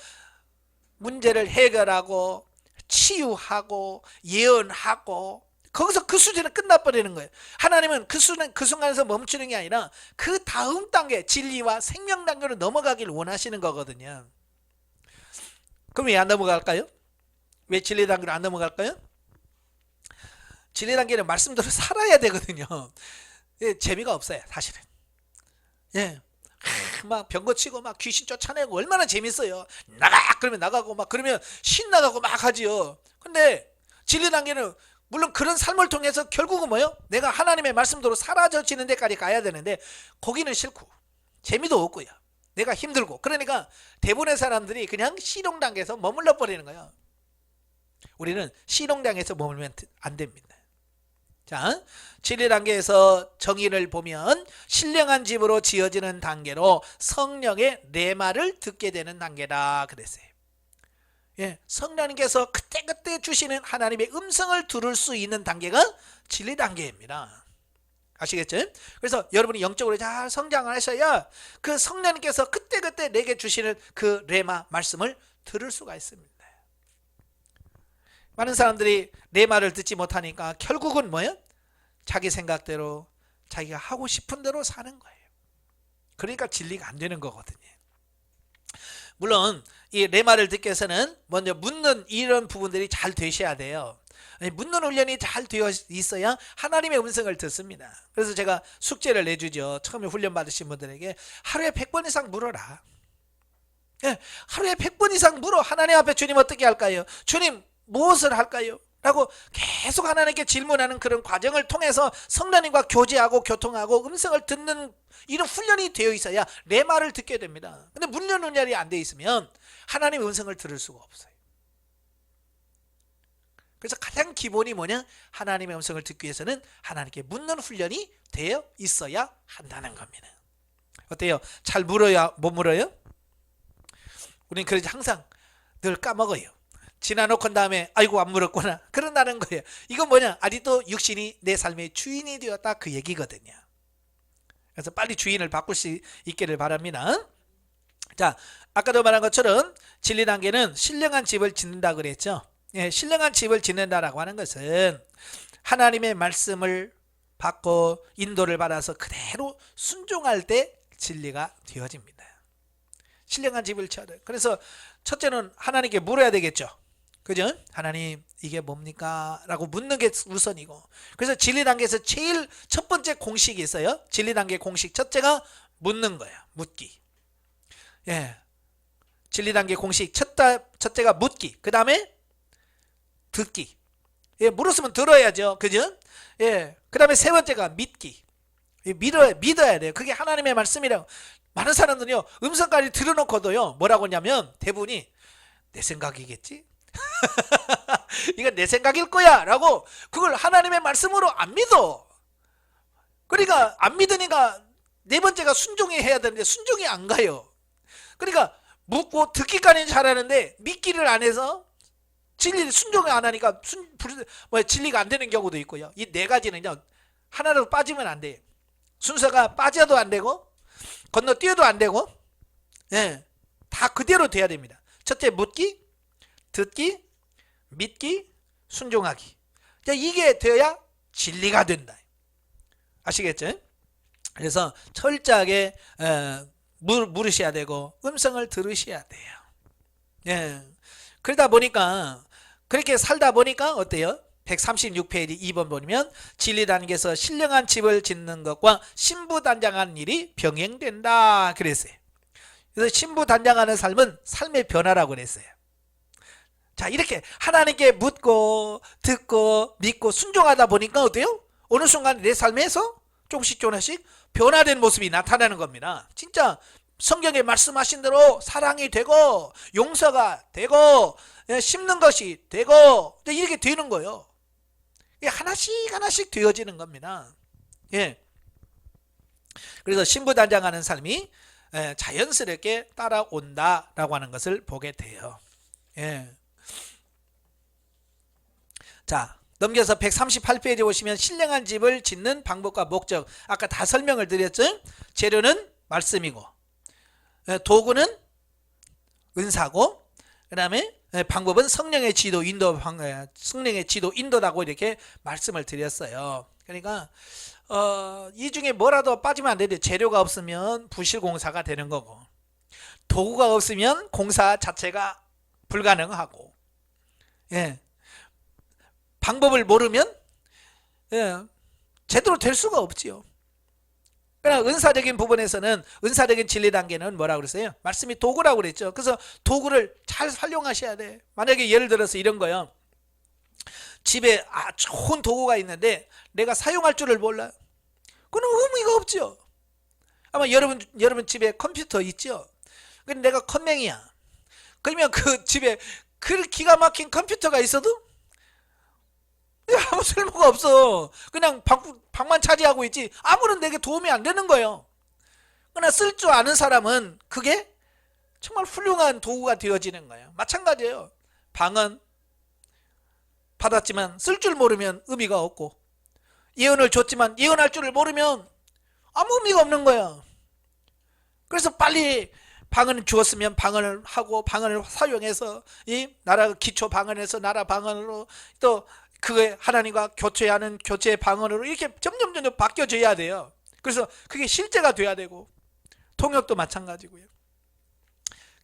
문제를 해결하고 치유하고 예언하고 거기서 그 수준에 끝나버리는 거예요. 하나님은 그 순간에서 멈추는 게 아니라 그 다음 단계, 진리와 생명 단계로 넘어가길 원하시는 거거든요. 그럼 왜 안 넘어갈까요? 왜 진리 단계로 안 넘어갈까요? 진리 단계는 말씀대로 살아야 되거든요. 예, 재미가 없어요, 사실은. 예. 막 병거 치고 막 귀신 쫓아내고 얼마나 재밌어요. 나가! 그러면 나가고 막 그러면 신나가고 막 하지요. 근데 진리 단계는 물론 그런 삶을 통해서 결국은 뭐예요? 내가 하나님의 말씀대로 사라져지는 데까지 가야 되는데 거기는 싫고 재미도 없고요. 내가 힘들고 그러니까 대부분의 사람들이 그냥 실용 단계에서 머물러 버리는 거예요. 우리는 실용 단계에서 머물면 안 됩니다. 자, 진리 단계에서 정의를 보면 신령한 집으로 지어지는 단계로 성령의 레마를 듣게 되는 단계다 그랬어요. 예, 성령님께서 그때그때 주시는 하나님의 음성을 들을 수 있는 단계가 진리 단계입니다. 아시겠죠? 그래서 여러분이 영적으로 잘 성장을 하셔야 그 성령님께서 그때그때 내게 주시는 그 레마 말씀을 들을 수가 있습니다. 많은 사람들이 내 말을 듣지 못하니까 결국은 뭐예요? 자기 생각대로 자기가 하고 싶은 대로 사는 거예요. 그러니까 진리가 안 되는 거거든요. 물론 이 내 말을 듣기 위해서는 먼저 묻는 이런 부분들이 잘 되셔야 돼요. 묻는 훈련이 잘 되어 있어야 하나님의 음성을 듣습니다. 그래서 제가 숙제를 내주죠. 처음에 훈련 받으신 분들에게 하루에 100번 이상 물어라. 예, 하루에 100번 이상 물어. 하나님 앞에 주님 어떻게 할까요? 주님 무엇을 할까요? 라고 계속 하나님께 질문하는 그런 과정을 통해서 성령님과 교제하고 교통하고 음성을 듣는 이런 훈련이 되어 있어야 내 말을 듣게 됩니다. 근데 묻는 훈련이 안 되어 있으면 하나님의 음성을 들을 수가 없어요. 그래서 가장 기본이 뭐냐? 하나님의 음성을 듣기 위해서는 하나님께 묻는 훈련이 되어 있어야 한다는 겁니다. 어때요? 잘 물어야 못 물어요? 우리는 그래서 항상 늘 까먹어요. 지나놓고 난 다음에 아이고 안 물었구나 그런다는 거예요. 이건 뭐냐? 아직도 육신이 내 삶의 주인이 되었다 그 얘기거든요. 그래서 빨리 주인을 바꿀 수 있기를 바랍니다. 자, 아까도 말한 것처럼 진리 단계는 신령한 집을 짓는다 그랬죠. 예, 신령한 집을 짓는다라고 하는 것은 하나님의 말씀을 받고 인도를 받아서 그대로 순종할 때 진리가 되어집니다. 신령한 집을 쳐야 돼요. 그래서 첫째는 하나님께 물어야 되겠죠. 그죠? 하나님 이게 뭡니까? 라고 묻는 게 우선이고, 그래서 진리 단계에서 제일 첫 번째 공식이 있어요. 진리 단계 공식 첫째가 묻는 거예요. 묻기. 예, 진리 단계 공식 첫째가 묻기. 그 다음에 듣기. 예, 물었으면 들어야죠. 그죠? 예, 그 다음에 세 번째가 믿기. 믿어야 돼요. 그게 하나님의 말씀이라고. 많은 사람들이요 음성까지 들어놓고도요 뭐라고 하냐면 대부분이 내 생각이겠지? 이건 내 생각일 거야 라고 그걸 하나님의 말씀으로 안 믿어. 그러니까 안 믿으니까 네 번째가 순종이 해야 되는데 순종이 안 가요. 그러니까 묻고 듣기까지는 잘하는데 믿기를 안 해서 진리를 순종을 안 하니까 진리가 안 되는 경우도 있고요. 이 네 가지는요 하나라도 빠지면 안 돼요. 순서가 빠져도 안 되고 건너뛰어도 안 되고, 예, 다 그대로 돼야 됩니다. 첫째 묻기, 듣기, 믿기, 순종하기. 이게 되어야 진리가 된다. 아시겠죠? 그래서 철저하게 물으셔야 되고 음성을 들으셔야 돼요. 예, 그러다 보니까 그렇게 살다 보니까 어때요? 136페이지 2번 보면 진리 단계에서 신령한 집을 짓는 것과 신부단장하는 일이 병행된다 그랬어요. 그래서 신부단장하는 삶은 삶의 변화라고 그랬어요. 자, 이렇게 하나님께 묻고 듣고 믿고 순종하다 보니까 어때요? 어느 순간 내 삶에서 조금씩 변화된 모습이 나타나는 겁니다. 진짜 성경에 말씀하신 대로 사랑이 되고 용서가 되고 심는 것이 되고 이렇게 되는 거예요. 하나씩 되어지는 겁니다. 예. 그래서 신부단장하는 삶이 자연스럽게 따라온다라고 하는 것을 보게 돼요. 예. 자, 넘겨서 138페이지 보시면 신령한 집을 짓는 방법과 목적, 아까 다 설명을 드렸죠. 재료는 말씀이고 도구는 은사고, 그 다음에 방법은 성령의 지도 인도 성령의 지도 인도라고 이렇게 말씀을 드렸어요. 그러니까 이 중에 뭐라도 빠지면 안 되는데 재료가 없으면 부실 공사가 되는 거고 도구가 없으면 공사 자체가 불가능하고 방법을 모르면 제대로 될 수가 없지요. 그러나 은사적인 부분에서는 은사적인 진리 단계는 뭐라고 그랬어요? 말씀이 도구라고 그랬죠. 그래서 도구를 잘 활용하셔야 돼. 만약에 예를 들어서 이런 거요. 집에 좋은 도구가 있는데 내가 사용할 줄을 몰라. 그건 의미가 없죠. 아마 여러분 집에 컴퓨터 있죠. 근데 내가 컴맹이야. 그러면 그 집에 그 기가 막힌 컴퓨터가 있어도 아무 쓸모가 없어. 그냥 방만 차지하고 있지 아무런 내게 도움이 안 되는 거예요. 그러나 쓸 줄 아는 사람은 그게 정말 훌륭한 도구가 되어지는 거예요. 마찬가지예요. 방은 받았지만 쓸 줄 모르면 의미가 없고 예언을 줬지만 예언할 줄을 모르면 아무 의미가 없는 거예요. 그래서 빨리 방언을 주었으면 방언을 하고 방언을 사용해서 이 나라 기초 방언에서 나라 방언으로 또 그게 하나님과 교체하는 교체 방언으로 이렇게 점점 바뀌어져야 돼요. 그래서 그게 실제가 돼야 되고 통역도 마찬가지고요.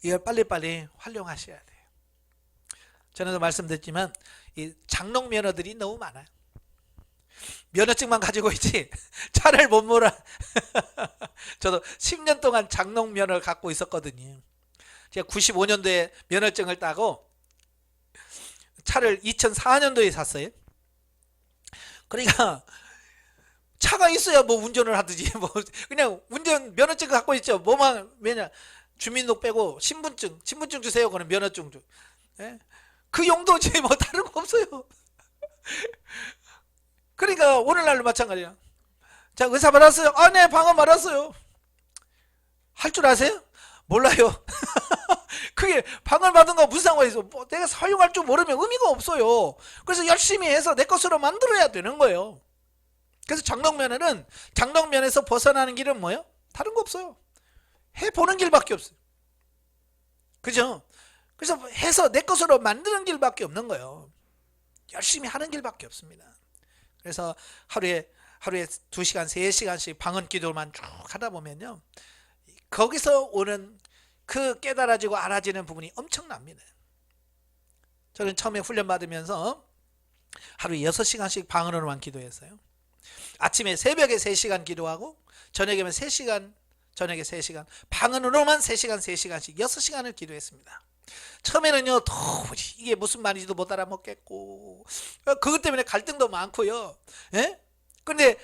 이걸 빨리빨리 활용하셔야 돼요. 전에도 말씀드렸지만 이 장롱 면허들이 너무 많아요. 면허증만 가지고 있지 차를 못 몰아. 저도 10년 동안 장롱 면허를 갖고 있었거든요. 제가 95년도에 면허증을 따고 차를 2004년도에 샀어요. 그러니까 차가 있어야 뭐 운전을 하듯이 뭐 그냥 운전 면허증 갖고 있죠. 뭐만 왜냐 주민등록 빼고 신분증 주세요. 그는 면허증 주. 그 용도지 뭐 다른 거 없어요. 그러니까 오늘날로 마찬가지야. 자 의사 받았어요. 아 네 방언 받았어요. 할 줄 아세요? 몰라요. 그게 방언 받은 거 무슨 상관이 있어. 뭐 내가 사용할 줄 모르면 의미가 없어요. 그래서 열심히 해서 내 것으로 만들어야 되는 거예요. 그래서 장롱면에서 벗어나는 길은 뭐예요? 다른 거 없어요. 해보는 길밖에 없어요. 그죠? 그래서 해서 내 것으로 만드는 길밖에 없는 거예요. 열심히 하는 길밖에 없습니다. 그래서 하루에 2시간 3시간씩 방언 기도만 쭉 하다 보면요 거기서 오는 그 깨달아지고 알아지는 부분이 엄청납니다. 저는 처음에 훈련 받으면서 하루에 6시간씩 방언으로만 기도했어요. 아침에 새벽에 3시간 기도하고 저녁에는 3시간 저녁에 3시간 방언으로만 3시간씩 6시간을 기도했습니다. 처음에는요 도무지 이게 무슨 말인지도 못 알아먹겠고 그것 때문에 갈등도 많고요. 근데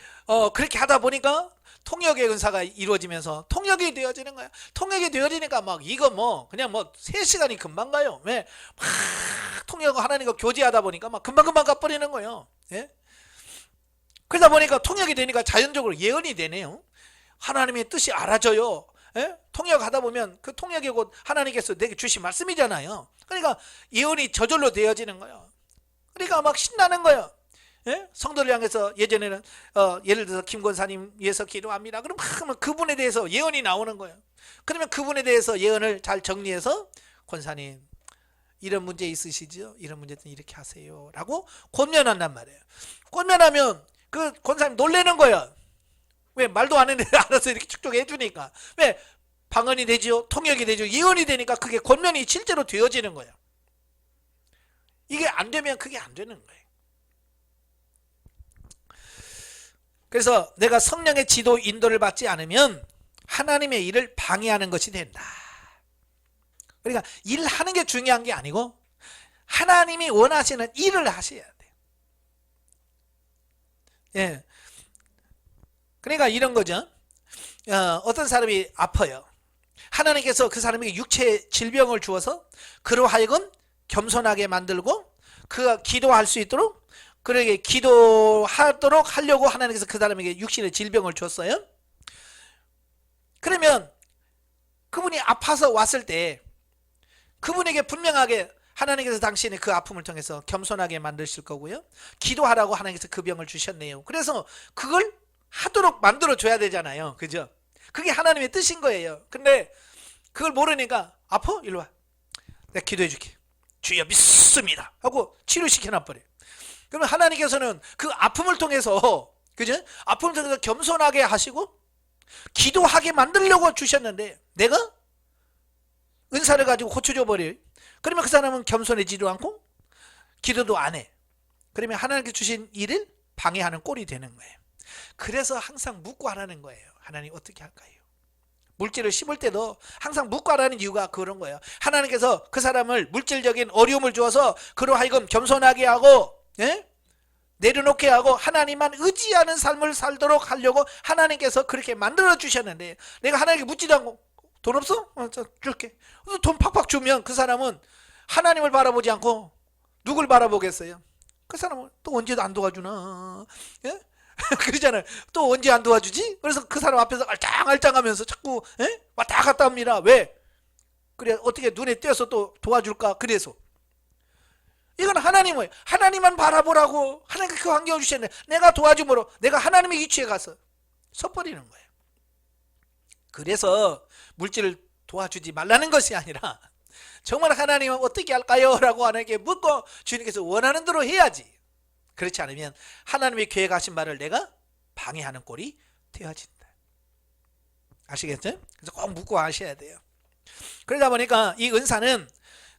그렇게 하다 보니까 통역의 은사가 이루어지면서 통역이 되어지는 거야. 통역이 되어지니까 막 이거 뭐 그냥 뭐 3시간이 금방 가요. 왜? 막 통역을 하나님과 교제하다 보니까 막 금방 가버리는 거예요. 그러다 보니까 통역이 되니까 자연적으로 예언이 되네요. 하나님의 뜻이 알아져요. 통역하다 보면 그 통역이 곧 하나님께서 내게 주신 말씀이잖아요. 그러니까 예언이 저절로 되어지는 거예요. 그러니까 막 신나는 거예요. 성도를 향해서 예전에는 예를 들어서 김권사님 위해서 기도합니다. 그럼 막 그분에 대해서 예언이 나오는 거예요. 그러면 그분에 대해서 예언을 잘 정리해서 권사님 이런 문제 있으시죠? 이런 문제는 이렇게 하세요 라고 권면한단 말이에요. 권면하면 그 권사님 놀라는 거예요. 왜? 말도 안 했는데 알아서 이렇게 축적 해주니까. 왜? 방언이 되죠. 통역이 되죠. 예언이 되니까 그게 권면이 실제로 되어지는 거예요. 이게 안 되면 그게 안 되는 거예요. 그래서 내가 성령의 지도 인도를 받지 않으면 하나님의 일을 방해하는 것이 된다. 그러니까 일하는 게 중요한 게 아니고 하나님이 원하시는 일을 하셔야 돼요. 그러니까 이런 거죠. 어떤 사람이 아파요. 하나님께서 그 사람에게 육체 질병을 주어서 그로 하여금 겸손하게 만들고 그가 기도할 수 있도록 그러게 기도하도록 하려고 하나님께서 그 사람에게 육신의 질병을 줬어요. 그러면 그분이 아파서 왔을 때 그분에게 분명하게 하나님께서 당신의 그 아픔을 통해서 겸손하게 만드실 거고요. 기도하라고 하나님께서 그 병을 주셨네요. 그래서 그걸 하도록 만들어 줘야 되잖아요. 그죠? 그게 하나님의 뜻인 거예요. 근데 그걸 모르니까 아파? 일로 와. 내가 기도해 줄게. 주여 믿습니다 하고 치료시켜 놔버려요. 그러면 하나님께서는 그 아픔을 통해서, 그죠? 아픔을 통해서 겸손하게 하시고 기도하게 만들려고 주셨는데 내가 은사를 가지고 고쳐줘 버려요. 그러면 그 사람은 겸손해지지도 않고 기도도 안 해. 그러면 하나님께 주신 일을 방해하는 꼴이 되는 거예요. 그래서 항상 묻고 하라는 거예요. 하나님 어떻게 할까요? 물질을 심을 때도 항상 묻고 하라는 이유가 그런 거예요. 하나님께서 그 사람을 물질적인 어려움을 주어서 그로 하여금 겸손하게 하고, 예? 내려놓게 하고 하나님만 의지하는 삶을 살도록 하려고 하나님께서 그렇게 만들어 주셨는데, 내가 하나님께 묻지도 않고 돈 없어? 저 줄게. 돈 팍팍 주면 그 사람은 하나님을 바라보지 않고 누굴 바라보겠어요? 그 사람은 또 언제 안 도와주나? 예? 그러잖아요. 또 언제 안 도와주지? 그래서 그 사람 앞에서 알짱알짱하면서 자꾸, 예? 왔다 갔다 합니다. 왜? 그래 어떻게 눈에 띄어서 또 도와줄까? 그래서 이건 하나님을, 하나님만 바라보라고 하나님께 그 환경을 주셨는데 내가 도와줌으로 내가 하나님의 위치에 가서 서버리는 거예요. 그래서 물질을 도와주지 말라는 것이 아니라 정말 하나님은 어떻게 할까요? 라고 하나님께 묻고 주님께서 원하는 대로 해야지. 그렇지 않으면 하나님의 계획하신 말을 내가 방해하는 꼴이 되어진다. 아시겠죠? 그래서 꼭 묻고 하셔야 돼요. 그러다 보니까 이 은사는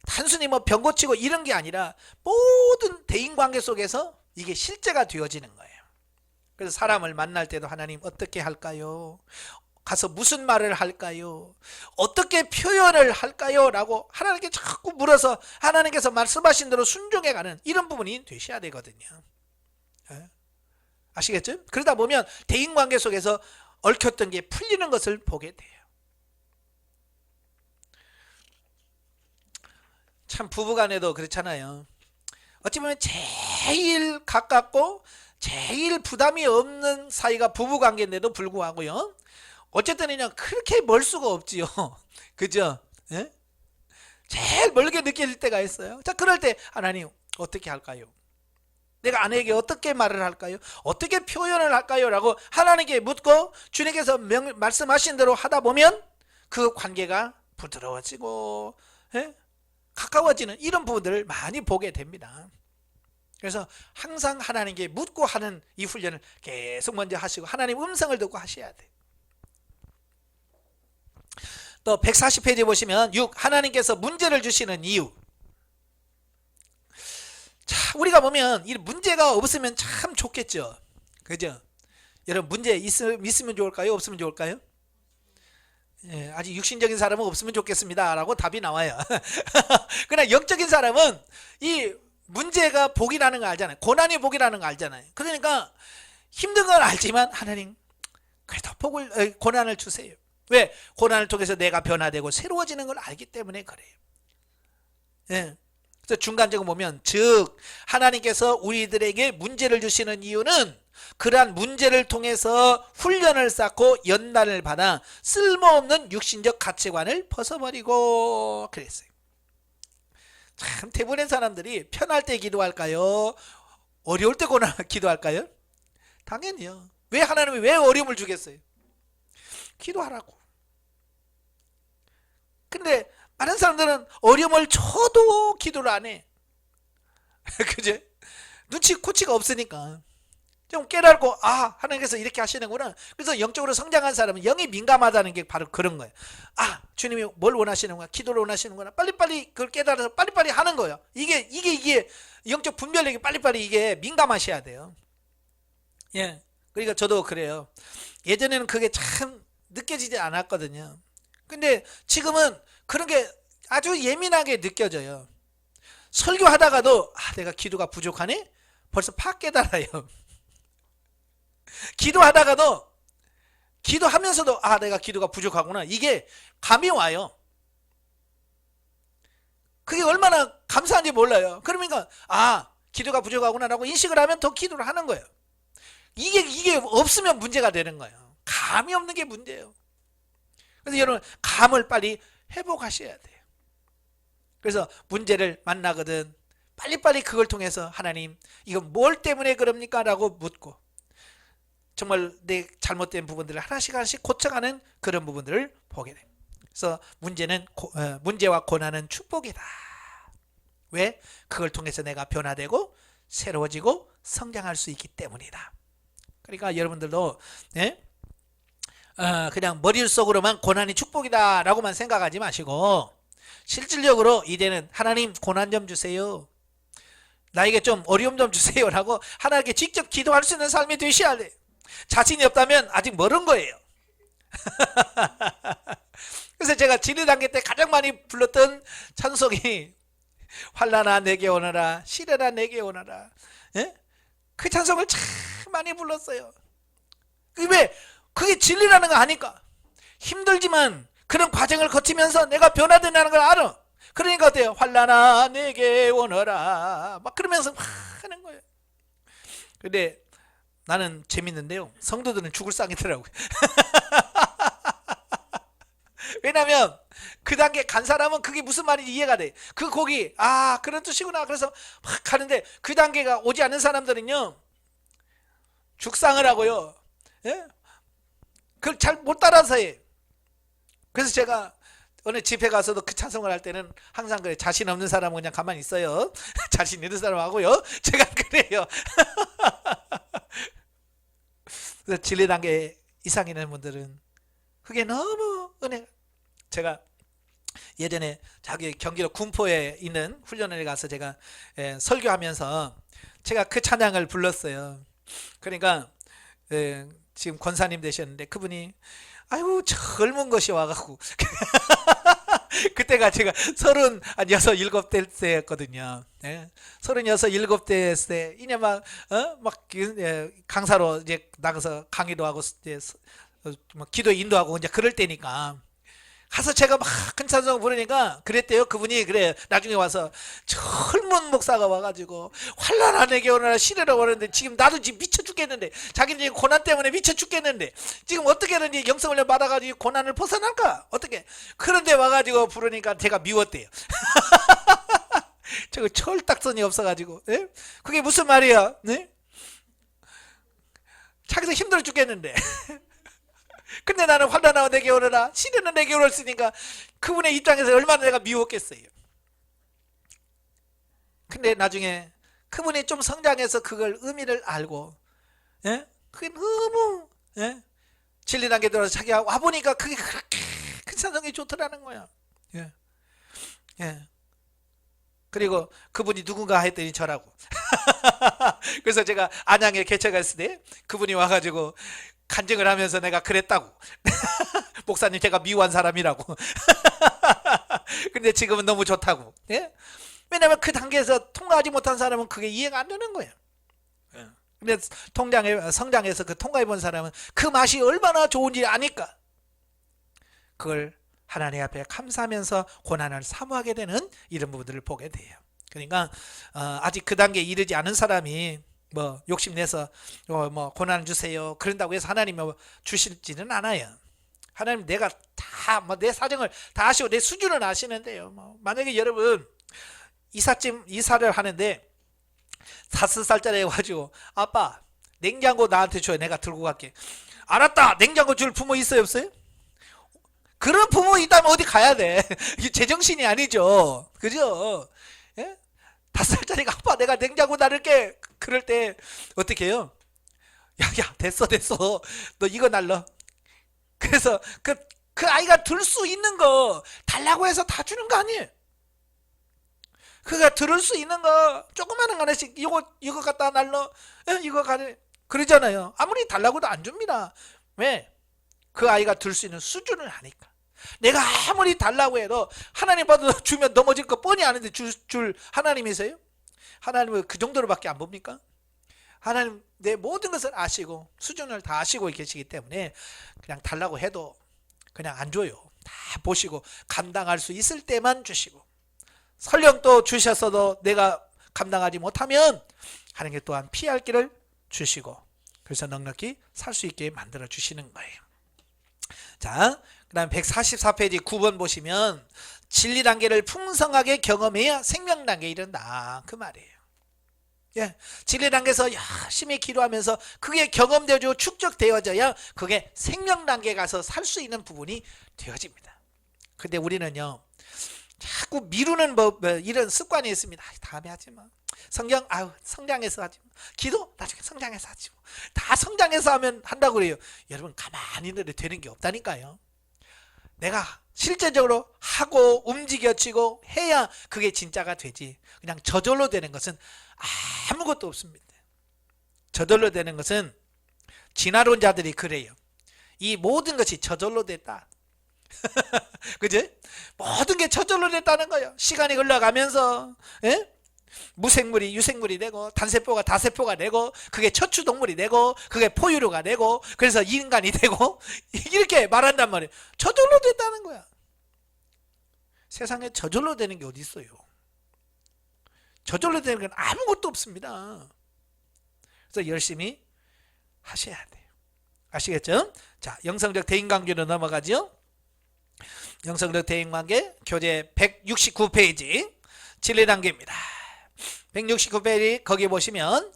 단순히 뭐 병 고치고 이런 게 아니라 모든 대인관계 속에서 이게 실제가 되어지는 거예요. 그래서 사람을 만날 때도 하나님 어떻게 할까요? 가서 무슨 말을 할까요? 어떻게 표현을 할까요? 라고 하나님께 자꾸 물어서 하나님께서 말씀하신 대로 순종해가는 이런 부분이 되셔야 되거든요. 아시겠죠? 그러다 보면 대인관계 속에서 얽혔던 게 풀리는 것을 보게 돼요. 참 부부간에도 그렇잖아요. 어찌 보면 제일 가깝고 제일 부담이 없는 사이가 부부관계인데도 불구하고요, 어쨌든 그냥 그렇게 멀 수가 없지요. 그죠? 예? 제일 멀게 느낄 때가 있어요. 자, 그럴 때 하나님 어떻게 할까요? 내가 아내에게 어떻게 말을 할까요? 어떻게 표현을 할까요? 라고 하나님께 묻고 주님께서 말씀하신 대로 하다 보면 그 관계가 부드러워지고, 예? 가까워지는 이런 부분들을 많이 보게 됩니다. 그래서 항상 하나님께 묻고 하는 이 훈련을 계속 먼저 하시고 하나님 음성을 듣고 하셔야 돼요. 또 140페이지 보시면 6. 하나님께서 문제를 주시는 이유. 자, 우리가 보면 이 문제가 없으면 참 좋겠죠. 그죠? 여러분 문제 있으면 좋을까요? 없으면 좋을까요? 예, 아직 육신적인 사람은 없으면 좋겠습니다 라고 답이 나와요. 그러나 영적인 사람은 이 문제가 복이라는 거 알잖아요. 고난이 복이라는 거 알잖아요. 그러니까 힘든 건 알지만 하나님 그래도 고난을 주세요. 왜? 고난을 통해서 내가 변화되고 새로워지는 걸 알기 때문에 그래요. 예. 그래서 중간적으로 보면 즉 하나님께서 우리들에게 문제를 주시는 이유는 그러한 문제를 통해서 훈련을 쌓고 연단을 받아 쓸모없는 육신적 가치관을 벗어버리고 그랬어요. 참 대부분의 사람들이 편할 때 기도할까요? 어려울 때 기도할까요? 당연히요. 왜 하나님이 왜 어려움을 주겠어요? 기도하라고. 근데 많은 사람들은 어려움을 줘도 기도를 안 해. 그죠? 코치가 없으니까 좀 깨달고 하나님께서 이렇게 하시는구나. 그래서 영적으로 성장한 사람은 영이 민감하다는 게 바로 그런 거예요. 주님이 뭘 원하시는구나, 기도를 원하시는구나, 빨리빨리 그걸 깨달아서 빨리빨리 하는 거예요. 이게 영적 분별력이 빨리빨리 이게 민감하셔야 돼요. 예. 그러니까 저도 그래요. 예전에는 그게 참 느껴지지 않았거든요. 근데 지금은 그런 게 아주 예민하게 느껴져요. 설교하다가도 내가 기도가 부족하네? 벌써 팍 깨달아요. 기도하다가도 기도하면서도 내가 기도가 부족하구나. 이게 감이 와요. 그게 얼마나 감사한지 몰라요. 그러니까 기도가 부족하구나 라고 인식을 하면 더 기도를 하는 거예요. 이게 없으면 문제가 되는 거예요. 감이 없는 게 문제예요. 그래서 여러분 감을 빨리 회복하셔야 돼요. 그래서 문제를 만나거든 빨리빨리 그걸 통해서 하나님 이건 뭘 때문에 그럽니까? 라고 묻고 정말 내 잘못된 부분들을 하나씩 고쳐가는 그런 부분들을 보게 돼요. 그래서 문제와 고난은 축복이다. 왜? 그걸 통해서 내가 변화되고 새로워지고 성장할 수 있기 때문이다. 그러니까 여러분들도 그냥 머릿속으로만 고난이 축복이다 라고만 생각하지 마시고 실질적으로 이제는 하나님 고난 좀 주세요, 나에게 좀 어려움 좀 주세요 라고 하나님께 직접 기도할 수 있는 삶이 되셔야 돼요. 자신이 없다면 아직 멀은 거예요. 그래서 제가 진리 단계 때 가장 많이 불렀던 찬송이 환난아 내게 오너라, 시련아 내게 오너라. 그 찬송을 참 많이 불렀어요. 왜? 그게 진리라는 거 아니까. 힘들지만 그런 과정을 거치면서 내가 변화된다는 걸 알아. 그러니까 어때요? 환난아 내게 오너라 막 그러면서 막 하는 거예요. 근데 나는 재밌는데요, 성도들은 죽을 상이더라고요. 왜냐면 그 단계 간 사람은 그게 무슨 말인지 이해가 돼. 그 곡이 그런 뜻이구나. 그래서 막 가는데 그 단계가 오지 않는 사람들은요 죽상을 하고요, 그걸 잘 못 따라서 해. 그래서 제가 어느 집회 가서도 그 찬송을 할 때는 항상 그래. 자신 없는 사람은 그냥 가만히 있어요. 자신 있는 사람 하고요, 제가 그래요. 그래서 진리 단계 이상 있는 분들은 그게 너무 은혜. 제가 예전에 자기 경기도 군포에 있는 훈련을 가서 제가 설교하면서 제가 그 찬양을 불렀어요. 그러니까 지금 권사님 되셨는데 그분이 아이고 젊은 것이 와가지고 그때가 제가 36, 7대였거든요. 36, 7대 이제 막 강사로 이제 나가서 강의도 하고 기도 인도하고 이제 그럴 때니까 가서 제가 막 큰 찬송 부르니까 그랬대요. 그분이 그래. 나중에 와서 젊은 목사가 와가지고 환난 내게 오너라 시련을 오는데 지금 나도 지금 미쳐 죽겠는데, 자기는 지금 고난 때문에 미쳐 죽겠는데 지금 어떻게든 영성훈련 받아가지고 고난을 벗어날까 어떻게. 그런데 와가지고 부르니까 제가 미웠대요. 저거 철딱선이 없어가지고. 그게 무슨 말이야? 자기도 힘들어 죽겠는데. 근데 나는 환난아 내게 오너라 시련은 내게 오랬으니까 그분의 입장에서 얼마나 내가 미웠겠어요. 근데 나중에 그분이 좀 성장해서 그걸 의미를 알고 그게 너무 진리 단계 들어서 자기가 와보니까 그게 그렇게 큰 찬송이 좋더라는 거야. 그리고 그분이 누군가 했더니 저라고. 그래서 제가 안양에 개최가 있을 때 그분이 와가지고 간증을 하면서 내가 그랬다고. 목사님 제가 미워한 사람이라고. 근데 지금은 너무 좋다고. 왜냐면 그 단계에서 통과하지 못한 사람은 그게 이해가 안 되는 거예요. 근데 성장해서 그 통과해 본 사람은 그 맛이 얼마나 좋은지 아니까 그걸 하나님 앞에 감사하면서 고난을 사모하게 되는 이런 부분들을 보게 돼요. 그러니까 아직 그 단계에 이르지 않은 사람이 뭐 욕심내서 뭐 고난 주세요 그런다고 해서 하나님이 주실지는 않아요. 하나님 내가 다 뭐 내 사정을 다 아시고 내 수준을 아시는데요. 뭐 만약에 여러분 이사를 하는데 5살짜리 해가지고 아빠 냉장고 나한테 줘요, 내가 들고 갈게. 알았다. 냉장고 줄 부모 있어요 없어요? 그런 부모 있다면 어디 가야 돼. 이게 제정신이 아니죠. 그죠? 5살짜리가 아빠 내가 냉장고 나를게. 그럴 때 어떻게 해요? 야 됐어 너 이거 날러. 그래서 그 아이가 들 수 있는 거 달라고 해서 다 주는 거 아니에요. 그가 들을 수 있는 거 조그마한 하나씩 이거 갖다 날러 이거 가네 그러잖아요. 아무리 달라고도 안 줍니다. 왜? 그 아이가 들 수 있는 수준을 아니까. 내가 아무리 달라고 해도 하나님 받아 주면 넘어질 거 뻔히 아는데 줄 하나님이세요? 하나님은 그 정도로밖에 안 봅니까? 하나님 내 모든 것을 아시고 수준을 다 아시고 계시기 때문에 그냥 달라고 해도 그냥 안 줘요. 다 보시고 감당할 수 있을 때만 주시고, 설령 또 주셨어도 내가 감당하지 못하면 하나님께 또한 피할 길을 주시고, 그래서 넉넉히 살 수 있게 만들어 주시는 거예요. 자, 그 다음 144페이지 9번 보시면 진리 단계를 풍성하게 경험해야 생명 단계에 이른다 그 말이에요. 진리 단계에서 열심히 기도하면서 그게 경험되어지고 축적되어져야 그게 생명 단계에 가서 살 수 있는 부분이 되어집니다. 근데 우리는요 자꾸 미루는 이런 습관이 있습니다. 다음에 하지 마. 성경 성장해서 하지 마. 기도 나중에 성장해서 하지 마. 다 성장해서 하면 한다고 그래요. 여러분 가만히 있는데 되는 게 없다니까요. 내가 실제적으로 하고 움직여지고 해야 그게 진짜가 되지. 그냥 저절로 되는 것은 아무것도 없습니다. 저절로 되는 것은 진화론자들이 그래요. 이 모든 것이 저절로 됐다. 그죠? 모든 게 저절로 됐다는 거예요. 시간이 흘러가면서 무생물이 유생물이 되고 단세포가 다세포가 되고 그게 척추동물이 되고 그게 포유류가 되고 그래서 인간이 되고 이렇게 말한단 말이에요. 저절로 됐다는 거야. 세상에 저절로 되는 게 어디 있어요? 저절로 되는 건 아무것도 없습니다. 그래서 열심히 하셔야 돼요. 아시겠죠? 자, 영성적 대인관계로 넘어가죠. 영성적 대인관계 교재 169페이지 진리단계입니다. 169페이지 거기 보시면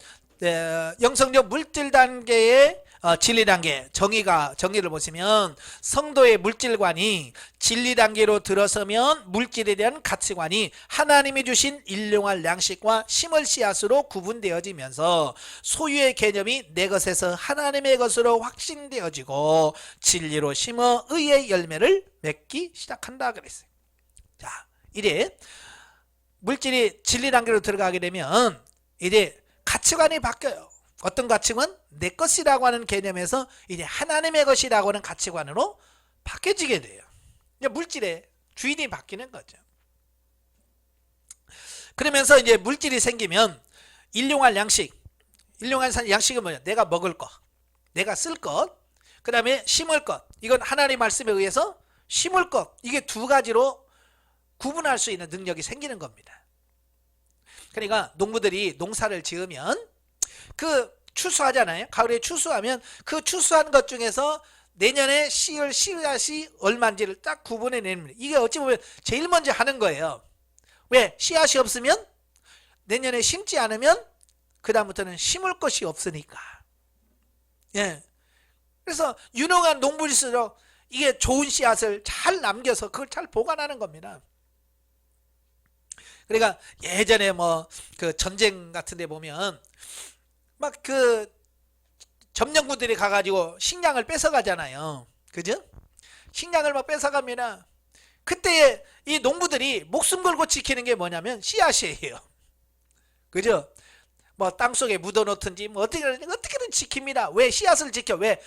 영성적 물질 단계의 진리 단계 정의를 보시면 성도의 물질관이 진리 단계로 들어서면 물질에 대한 가치관이 하나님이 주신 일용할 양식과 심을 씨앗으로 구분되어지면서 소유의 개념이 내 것에서 하나님의 것으로 확신되어지고 진리로 심어 의의 열매를 맺기 시작한다 그랬어요. 자, 이제 물질이 진리 단계로 들어가게 되면 이제 가치관이 바뀌어요. 어떤 가치관? 내 것이라고 하는 개념에서 이제 하나님의 것이라고 하는 가치관으로 바뀌어지게 돼요. 물질의 주인이 바뀌는 거죠. 그러면서 이제 물질이 생기면 일용할 양식. 일용할 양식은 뭐냐? 내가 먹을 것, 내가 쓸 것, 그 다음에 심을 것. 이건 하나님의 말씀에 의해서 심을 것. 이게 두 가지로 구분할 수 있는 능력이 생기는 겁니다. 그러니까 농부들이 농사를 지으면 그 추수하잖아요. 가을에 추수하면 그 추수한 것 중에서 내년에 씨을 씨앗이 얼마인지를 딱 구분해내는 겁니다. 이게 어찌 보면 제일 먼저 하는 거예요. 왜? 씨앗이 없으면 내년에 심지 않으면 그 다음부터는 심을 것이 없으니까. 예. 그래서 유능한 농부일수록 이게 좋은 씨앗을 잘 남겨서 그걸 잘 보관하는 겁니다. 그러니까 예전에 그 전쟁 같은 데 보면 막 그 점령군들이 가가지고 식량을 뺏어가잖아요. 그죠? 식량을 막 뺏어갑니다. 그때 이 농부들이 목숨 걸고 지키는 게 뭐냐면 씨앗이에요. 그죠? 땅속에 묻어놓든지 어떻게든 지킵니다. 왜? 씨앗을 지켜. 왜?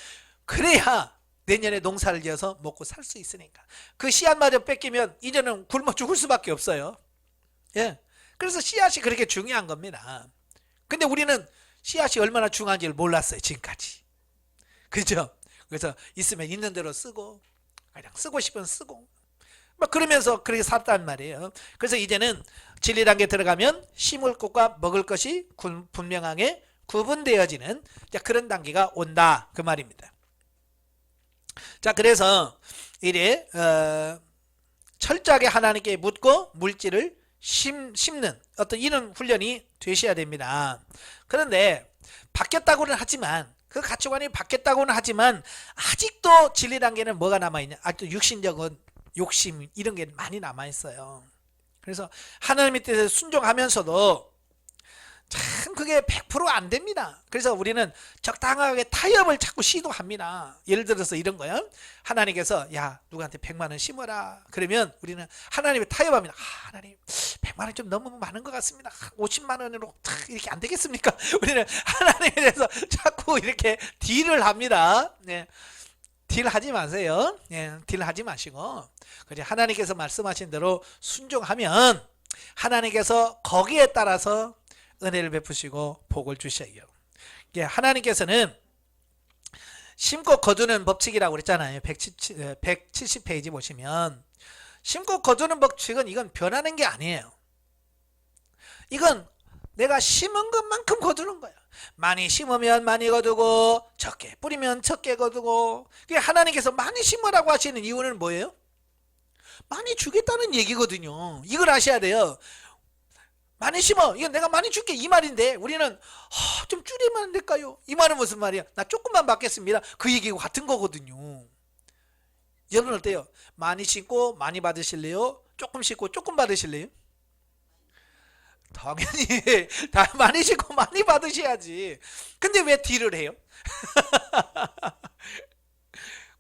그래야 내년에 농사를 지어서 먹고 살 수 있으니까. 그 씨앗마저 뺏기면 이제는 굶어 죽을 수밖에 없어요. 예. 그래서 씨앗이 그렇게 중요한 겁니다. 근데 우리는 씨앗이 얼마나 중요한지를 몰랐어요, 지금까지. 그죠? 그래서 있으면 있는 대로 쓰고, 그냥 쓰고 싶으면 쓰고, 그러면서 그렇게 살았단 말이에요. 그래서 이제는 진리 단계에 들어가면 심을 것과 먹을 것이 분명하게 구분되어지는 그런 단계가 온다. 그 말입니다. 자, 그래서 이래, 철저하게 하나님께 묻고 물질을 심는 어떤 이런 훈련이 되셔야 됩니다. 그런데 바뀌었다고는 하지만 그 가치관이 바뀌었다고는 하지만 아직도 진리 단계는 뭐가 남아있냐? 아직도 육신적인 욕심 이런 게 많이 남아있어요. 그래서 하나님의 뜻에 순종하면서도 참 그게 100% 안 됩니다. 그래서 우리는 적당하게 타협을 자꾸 시도합니다. 예를 들어서 이런 거요. 하나님께서 야 누구한테 100만 원 심어라. 그러면 우리는 하나님의 타협합니다. 하나님 100만 원 좀 너무 많은 것 같습니다. 50만 원으로 이렇게 안 되겠습니까? 우리는 하나님에 대해서 자꾸 이렇게 딜을 합니다. 네. 딜하지 마세요. 네. 딜하지 마시고 그냥 하나님께서 말씀하신 대로 순종하면 하나님께서 거기에 따라서 은혜를 베푸시고 복을 주셔요. 하나님께서는 심고 거두는 법칙이라고 그랬잖아요. 170페이지 보시면 심고 거두는 법칙은 이건 변하는 게 아니에요. 이건 내가 심은 것만큼 거두는 거야. 많이 심으면 많이 거두고 적게 뿌리면 적게 거두고. 하나님께서 많이 심으라고 하시는 이유는 뭐예요? 많이 주겠다는 얘기거든요. 이걸 아셔야 돼요. 많이 심어. 이건 내가 많이 줄게 이 말인데 우리는 좀 줄이면 안 될까요? 이 말은 무슨 말이야? 나 조금만 받겠습니다. 그 얘기가 같은 거거든요. 여러분 어때요? 많이 심고 많이 받으실래요? 조금 씻고 조금 받으실래요? 당연히 다 많이 씻고 많이 받으셔야지. 근데 왜 딜을 해요?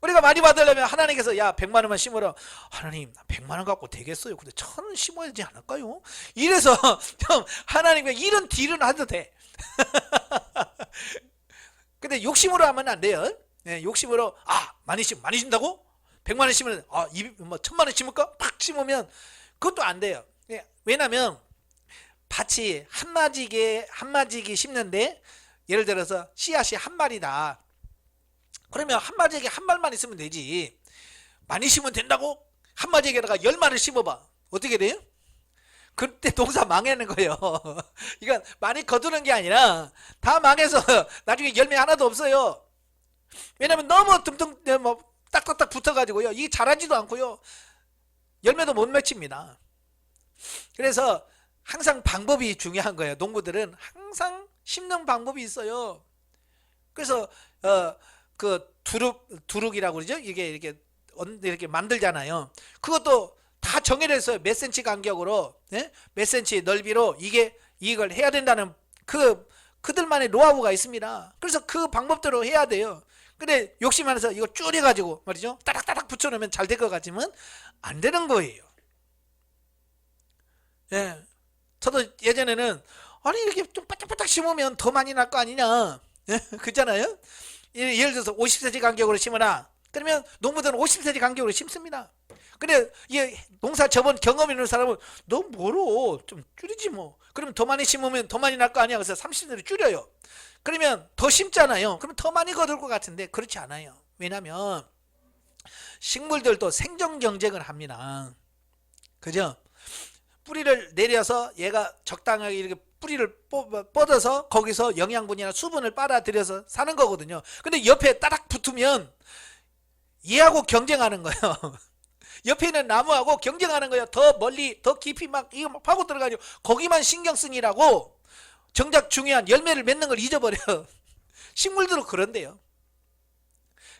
우리가 많이 받으려면 하나님께서 야 100만 원만 심어라. 하나님 100만 원 갖고 되겠어요. 근데 1000원 심어야 되지 않을까요? 이래서 형 하나님과 이런 딜은 해도 돼. 근데 욕심으로 하면 안 돼요. 네, 욕심으로 많이 심다고? 100만 원 심으면 뭐 1000만 원 심을까? 팍 심으면 그것도 안 돼요. 네, 왜냐면 밭이 한마디기 심는데 예를 들어서 씨앗이 한 마리다. 그러면 한 마디에게 한 말만 있으면 되지. 많이 심으면 된다고? 한 마디에게다가 10마리를 심어봐. 어떻게 돼요? 그때 농사 망하는 거예요. 이건 많이 거두는 게 아니라 다 망해서 나중에 열매 하나도 없어요. 왜냐면 너무 듬듬 딱딱딱 붙어가지고요. 이게 자라지도 않고요. 열매도 못 맺힙니다. 그래서 항상 방법이 중요한 거예요. 농부들은 항상 심는 방법이 있어요. 그래서 그 두룩이라고 그러죠. 이게 이렇게 만들잖아요. 그것도 다 정해져 있어요. 몇 센치 간격으로, 몇 센치 넓이로 이걸 해야 된다는 그들만의 노하우가 있습니다. 그래서 그 방법대로 해야 돼요. 근데 욕심하면서 이거 줄여가지고 말이죠. 따닥따닥 붙여놓으면 잘 될 것 같지만 안 되는 거예요. 예. 저도 예전에는 아니 이렇게 좀 바짝바짝 심으면 더 많이 날 거 아니냐. 그렇잖아요. 예를 들어서 50cm 간격으로 심어라. 그러면 농부들은 50cm 간격으로 심습니다. 근데 농사 접은 경험 있는 사람은 너무 멀어. 좀 줄이지 뭐. 그러면 더 많이 심으면 더 많이 날 거 아니야. 그래서 30cm로 줄여요. 그러면 더 심잖아요. 그러면 더 많이 거둘 것 같은데 그렇지 않아요. 왜냐하면 식물들도 생존 경쟁을 합니다. 그죠? 뿌리를 내려서 얘가 적당하게 이렇게 뿌리를 뻗어서 거기서 영양분이나 수분을 빨아들여서 사는 거거든요. 근데 옆에 따닥 붙으면 얘하고 경쟁하는 거예요. 옆에 있는 나무하고 경쟁하는 거예요. 더 멀리 더 깊이 이거 막 파고 들어가지고 거기만 신경 쓰느라고 정작 중요한 열매를 맺는 걸 잊어버려요. 식물들은 그런데요.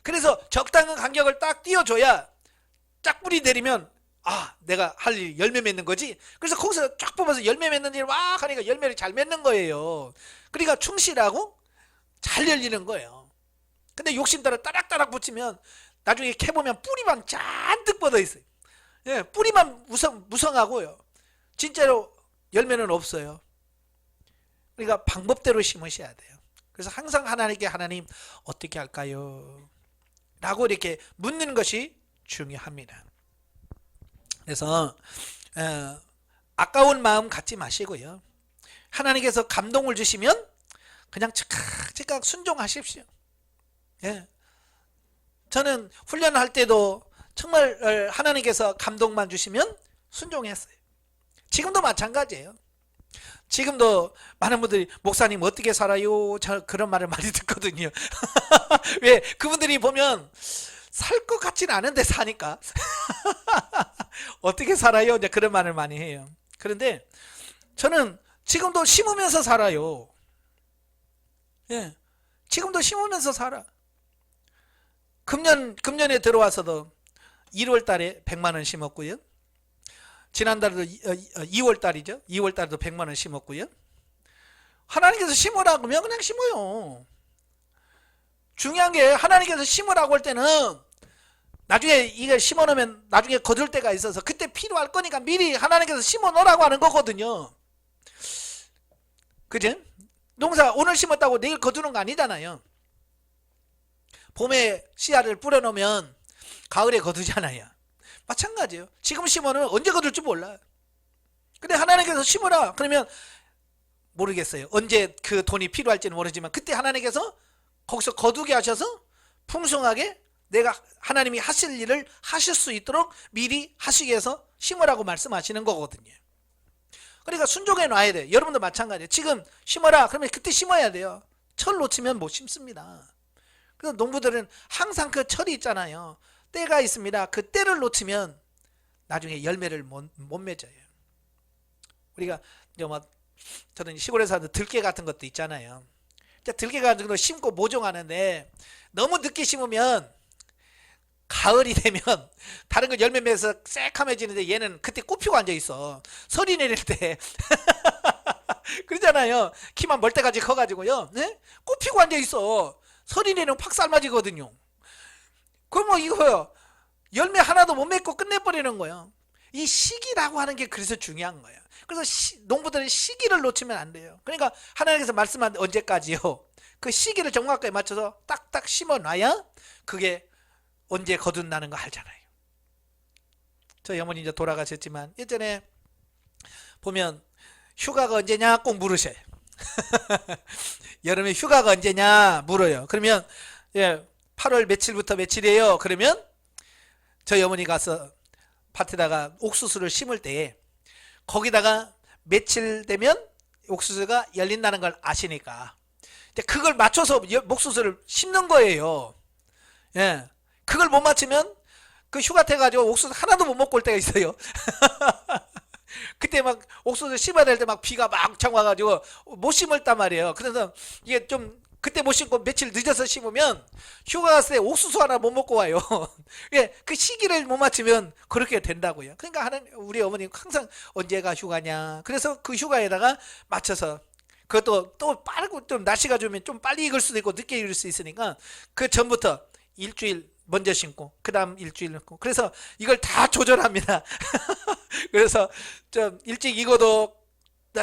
그래서 적당한 간격을 딱 띄워줘야 짝 뿌리 내리면 내가 할 일 열매 맺는 거지. 그래서 거기서 쫙 뽑아서 열매 맺는 일을 막 하니까 열매를 잘 맺는 거예요. 그러니까 충실하고 잘 열리는 거예요. 근데 욕심 따라 따락따락 붙이면 나중에 캐보면 뿌리만 잔뜩 뻗어 있어요. 예, 뿌리만 무성하고요. 진짜로 열매는 없어요. 그러니까 방법대로 심으셔야 돼요. 그래서 항상 하나님께 하나님 어떻게 할까요? 라고 이렇게 묻는 것이 중요합니다. 그래서 아까운 마음 갖지 마시고요. 하나님께서 감동을 주시면 그냥 즉각 순종하십시오. 예. 저는 훈련할 때도 정말 하나님께서 감동만 주시면 순종했어요. 지금도 마찬가지예요. 지금도 많은 분들이 목사님 어떻게 살아요? 저 그런 말을 많이 듣거든요. 왜? 그분들이 보면 살 것 같지는 않은데 사니까 어떻게 살아요? 이제 그런 말을 많이 해요. 그런데 저는 지금도 심으면서 살아요. 예, 지금도 심으면서 살아. 금년에 들어와서도 1월 달에 100만 원 심었고요. 지난달에도 2월 달이죠. 2월 달에도 100만 원 심었고요. 하나님께서 심으라고 하면 그냥 심어요. 중요한 게 하나님께서 심으라고 할 때는 나중에 이걸 심어 놓으면 나중에 거둘 때가 있어서 그때 필요할 거니까 미리 하나님께서 심어 놓으라고 하는 거거든요. 그죠? 농사 오늘 심었다고 내일 거두는 거 아니잖아요. 봄에 씨앗을 뿌려 놓으면 가을에 거두잖아요. 마찬가지예요. 지금 심어 놓으면 언제 거둘 줄 몰라. 근데 하나님께서 심으라 그러면 모르겠어요. 언제 그 돈이 필요할지는 모르지만 그때 하나님께서 거기서 거두게 하셔서 풍성하게 내가 하나님이 하실 일을 하실 수 있도록 미리 하시기 위해서 심으라고 말씀하시는 거거든요. 그러니까 순종해 놔야 돼요. 여러분도 마찬가지예요. 지금 심어라 그러면 그때 심어야 돼요. 철 놓치면 못 심습니다. 그래서 농부들은 항상 그 철이 있잖아요. 때가 있습니다. 그 때를 놓치면 나중에 열매를 못 맺어요. 우리가 저는 시골에서 하는 들깨 같은 것도 있잖아요. 들깨 같은 거 심고 모종하는데 너무 늦게 심으면 가을이 되면 다른 건 열매 맺어서 새카매지는데 얘는 그때 꽃피고 앉아 있어. 설이 내릴 때 그러잖아요. 키만 멀 때까지 커가지고요. 네? 꽃피고 앉아 있어. 설이 내리면 팍 삶아지거든요. 그럼 뭐 이거요. 열매 하나도 못 맺고 끝내버리는 거예요. 이 시기라고 하는 게 그래서 중요한 거예요. 그래서 농부들은 시기를 놓치면 안 돼요. 그러니까 하나님께서 말씀한 언제까지요? 그 시기를 정확하게 맞춰서 딱딱 심어놔야 그게 언제 거둔다는 거 알잖아요. 저희 어머니 이제 돌아가셨지만 예전에 보면 휴가가 언제냐 꼭 물으셔요. 여름에 휴가가 언제냐 물어요. 그러면 8월 며칠부터 며칠이에요. 그러면 저희 어머니 가서 밭에다가 옥수수를 심을 때 거기다가 며칠 되면 옥수수가 열린다는 걸 아시니까 그걸 맞춰서 옥수수를 심는 거예요. 예. 그걸 못 맞추면 그 휴가 때 가지고 옥수수 하나도 못 먹고 올 때가 있어요. 그때 막 옥수수 심어야 될 때 막 비가 막창 와가지고 못 심었단 말이에요. 그래서 이게 좀 그때 못 심고 며칠 늦어서 심으면 휴가 갔을 때 옥수수 하나 못 먹고 와요. 예, 그 시기를 못 맞추면 그렇게 된다고요. 그러니까 우리 어머니 항상 언제가 휴가냐. 그래서 그 휴가에다가 맞춰서 그것도 또 빠르고 좀 날씨가 좋으면 좀 빨리 익을 수도 있고 늦게 익을 수 있으니까 그 전부터 일주일 먼저 심고 그 다음 일주일 심고 그래서 이걸 다 조절합니다. 그래서 좀 일찍 익어도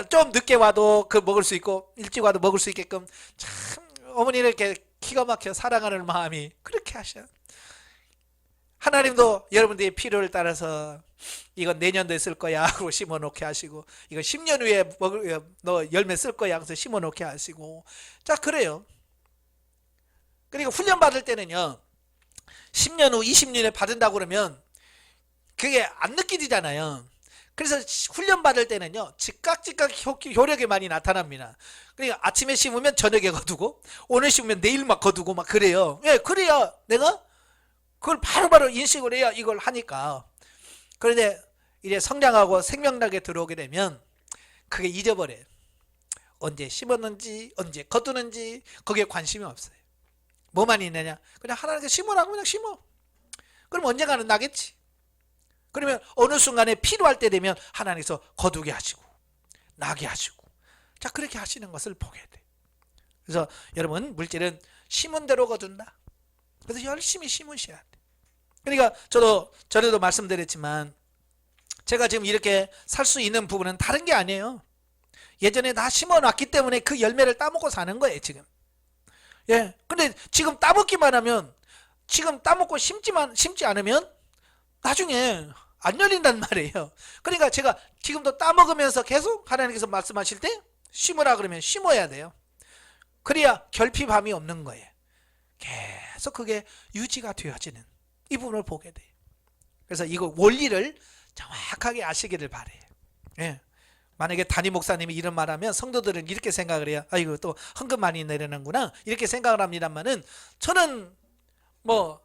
좀 늦게 와도 그 먹을 수 있고 일찍 와도 먹을 수 있게끔 참 어머니를 이렇게 기가 막혀 사랑하는 마음이 그렇게 하셔. 하나님도 여러분들의 필요를 따라서 이건 내년도에 쓸 거야 하고 심어 놓게 하시고 이건 10년 후에 너 열매 쓸 거야 하고서 심어 놓게 하시고 자 그래요. 그러니까 훈련 받을 때는요 10년 후 20년에 받은다고 그러면 그게 안 느껴지잖아요. 그래서 훈련 받을 때는요 즉각 효력이 많이 나타납니다. 그러니까 아침에 심으면 저녁에 거두고 오늘 심으면 내일 막 거두고 막 그래요. 예, 그래야 내가 그걸 바로바로 인식을 해야 이걸 하니까. 그런데 이제 성장하고 생명력에 들어오게 되면 그게 잊어버려요. 언제 심었는지 언제 거두는지 거기에 관심이 없어요. 뭐만 있느냐 그냥 하나님께 심으라고 그냥 심어. 그럼 언젠가는 나겠지. 그러면 어느 순간에 필요할 때 되면 하나님께서 거두게 하시고 나게 하시고 자 그렇게 하시는 것을 보게 돼. 그래서 여러분 물질은 심은 대로 거둔다. 그래서 열심히 심으셔야 돼. 그러니까 저도 전에도 말씀드렸지만 제가 지금 이렇게 살 수 있는 부분은 다른 게 아니에요. 예전에 다 심어놨기 때문에 그 열매를 따먹고 사는 거예요 지금. 예. 근데 지금 따먹기만 하면 지금 따먹고 심지 않으면 나중에 안 열린단 말이에요. 그러니까 제가 지금도 따먹으면서 계속 하나님께서 말씀하실 때 심으라 그러면 심어야 돼요. 그래야 결핍함이 없는 거예요. 계속 그게 유지가 되어지는 이 부분을 보게 돼요. 그래서 이거 원리를 정확하게 아시기를 바래요. 예. 만약에 담임 목사님이 이런 말하면 성도들은 이렇게 생각을 해요. 아이고 또 헌금 많이 내려는구나 이렇게 생각을 합니다만은 저는 뭐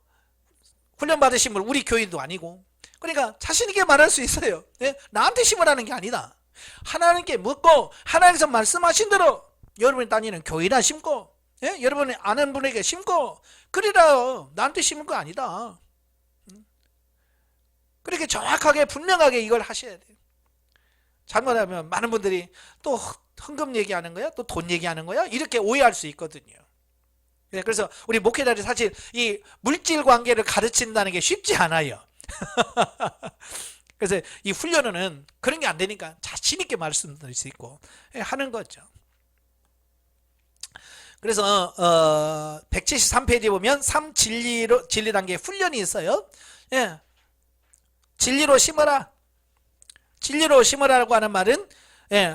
훈련 받으신 분 우리 교인도 아니고 그러니까 자신 있게 말할 수 있어요. 예? 나한테 심으라는 게 아니다. 하나님께 묻고 하나님께서 말씀하신 대로 여러분이 다니는 교회나 심고 예? 여러분이 아는 분에게 심고 그리라. 나한테 심은 거 아니다. 그렇게 정확하게 분명하게 이걸 하셔야 돼요. 잘못하면 많은 분들이 또 헌금 얘기하는 거야? 또 돈 얘기하는 거야? 이렇게 오해할 수 있거든요. 그래서 우리 목회자들이 사실 이 물질 관계를 가르친다는 게 쉽지 않아요. 그래서 이 훈련은 그런 게 안 되니까 자신 있게 말씀드릴 수 있고 하는 거죠. 그래서 173페이지 보면 3진리 단계 훈련이 있어요. 예. 진리로 심어라. 진리로 심으라고 하는 말은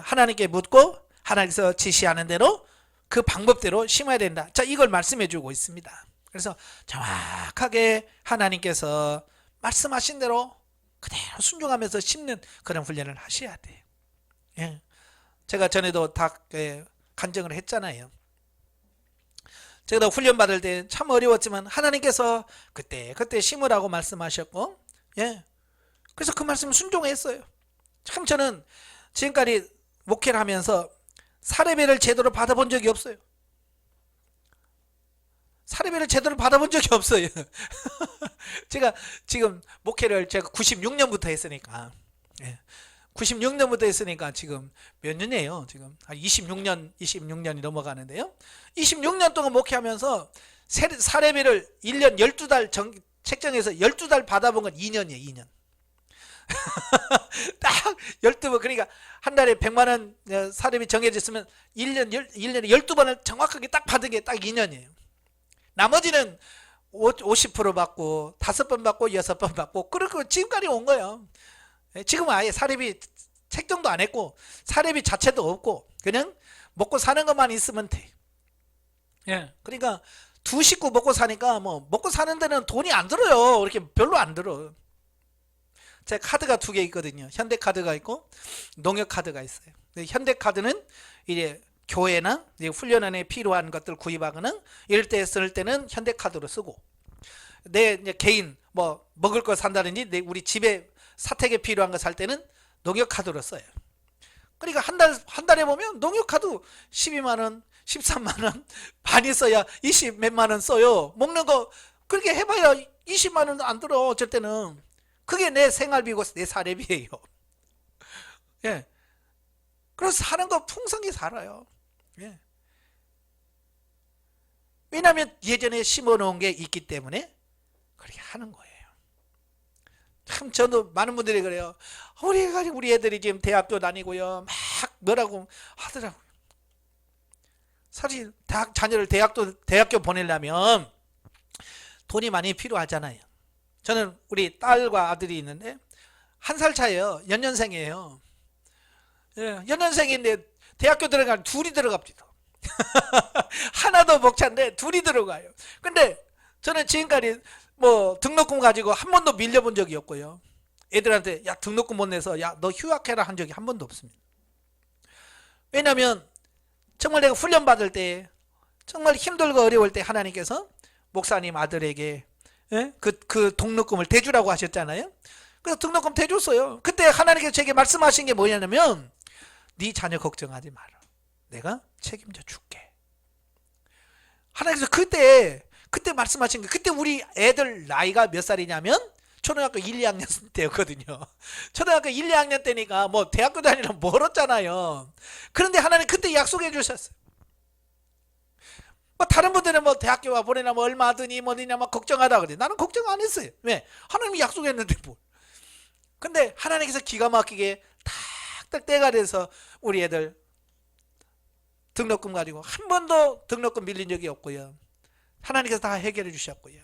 하나님께 묻고 하나님께서 지시하는 대로 그 방법대로 심어야 된다. 자, 이걸 말씀해 주고 있습니다. 그래서 정확하게 하나님께서 말씀하신 대로 그대로 순종하면서 심는 그런 훈련을 하셔야 돼요. 예. 제가 전에도 다 간증을 했잖아요. 제가 훈련 받을 때 참 어려웠지만 하나님께서 그때 심으라고 말씀하셨고, 예. 그래서 그 말씀 순종했어요. 참 저는 지금까지 목회를 하면서 사례배를 제대로 받아본 적이 없어요. 사례배를 제대로 받아본 적이 없어요. 제가 지금 목회를 제가 96년부터 했으니까, 예. 96년부터 했으니까 지금 몇 년이에요? 지금 한 26년이 넘어가는데요. 26년 동안 목회하면서 사례비를 1년 12달 책정해서 12달 받아본 건 2년이에요. 2년. 딱 12번, 그러니까 한 달에 100만 원 사례비 정해졌으면 1년에 12번을 정확하게 딱 받은 게 딱 2년이에요. 나머지는 50% 받고 5번 받고 6번 받고 그렇게 지금까지 온 거예요. 지금은 아예 사례비 책정도 안 했고 사례비 자체도 없고 그냥 먹고 사는 것만 있으면 돼. 예. 그러니까 두 식구 먹고 사니까 뭐 먹고 사는 데는 돈이 안 들어요. 이렇게 별로 안 들어. 제 카드가 2개 있거든요. 현대카드가 있고 농협카드가 있어요. 현대카드는 이제 교회나 이제 훈련원에 필요한 것들 구입하거나 이럴 때 쓸 때는 현대카드로 쓰고, 내 이제 개인 뭐 먹을 거 산다든지 우리 집에 사택에 필요한 거 살 때는 농협카드로 써요. 그러니까 한 달에 보면 농협카드 12만 원, 13만 원 많이 써야 20 몇만 원 써요. 먹는 거 그렇게 해봐야 20만 원도 안 들어. 어쩔 때는 그게 내 생활비고 내 사례비예요. 예. 그래서 사는 거 풍성히 살아요. 예. 왜냐하면 예전에 심어놓은 게 있기 때문에 그렇게 하는 거예요. 참 저도 많은 분들이 그래요. 우리 애들이 지금 대학교 다니고요, 막 뭐라고 하더라고요. 사실 자녀를 대학교 보내려면 돈이 많이 필요하잖아요. 저는 우리 딸과 아들이 있는데 1살 차예요. 연년생이에요. 예, 연년생인데 대학교 들어가면 둘이 들어갑니다. 하나도 벅찬데 둘이 들어가요. 근데 저는 지금까지 뭐 등록금 가지고 한 번도 밀려본 적이 없고요. 애들한테 야 등록금 못 내서 야 너 휴학해라 한 적이 한 번도 없습니다. 왜냐하면 정말 내가 훈련 받을 때 정말 힘들고 어려울 때 하나님께서 목사님 아들에게, 예? 그 등록금을 대주라고 하셨잖아요. 그래서 등록금 대줬어요. 그때 하나님께서 제게 말씀하신 게 뭐냐면 네 자녀 걱정하지 마라. 내가 책임져 줄게. 하나님께서 그때 말씀하신 게, 그때 우리 애들 나이가 몇 살이냐면 초등학교 1, 2학년 때였거든요. 초등학교 1, 2학년 때니까 뭐 대학교 다니려면 멀었잖아요. 그런데 하나님 그때 약속해 주셨어요. 뭐 다른 분들은 뭐 대학교 보내나 뭐 얼마 드니 뭐냐 막 걱정하다 그래. 나는 걱정 안 했어요. 왜? 하나님이 약속했는데 뭐. 근데 하나님께서 기가 막히게 탁탁 때가 돼서 우리 애들 등록금 가지고 한 번도 등록금 밀린 적이 없고요. 하나님께서 다 해결해 주셨고요.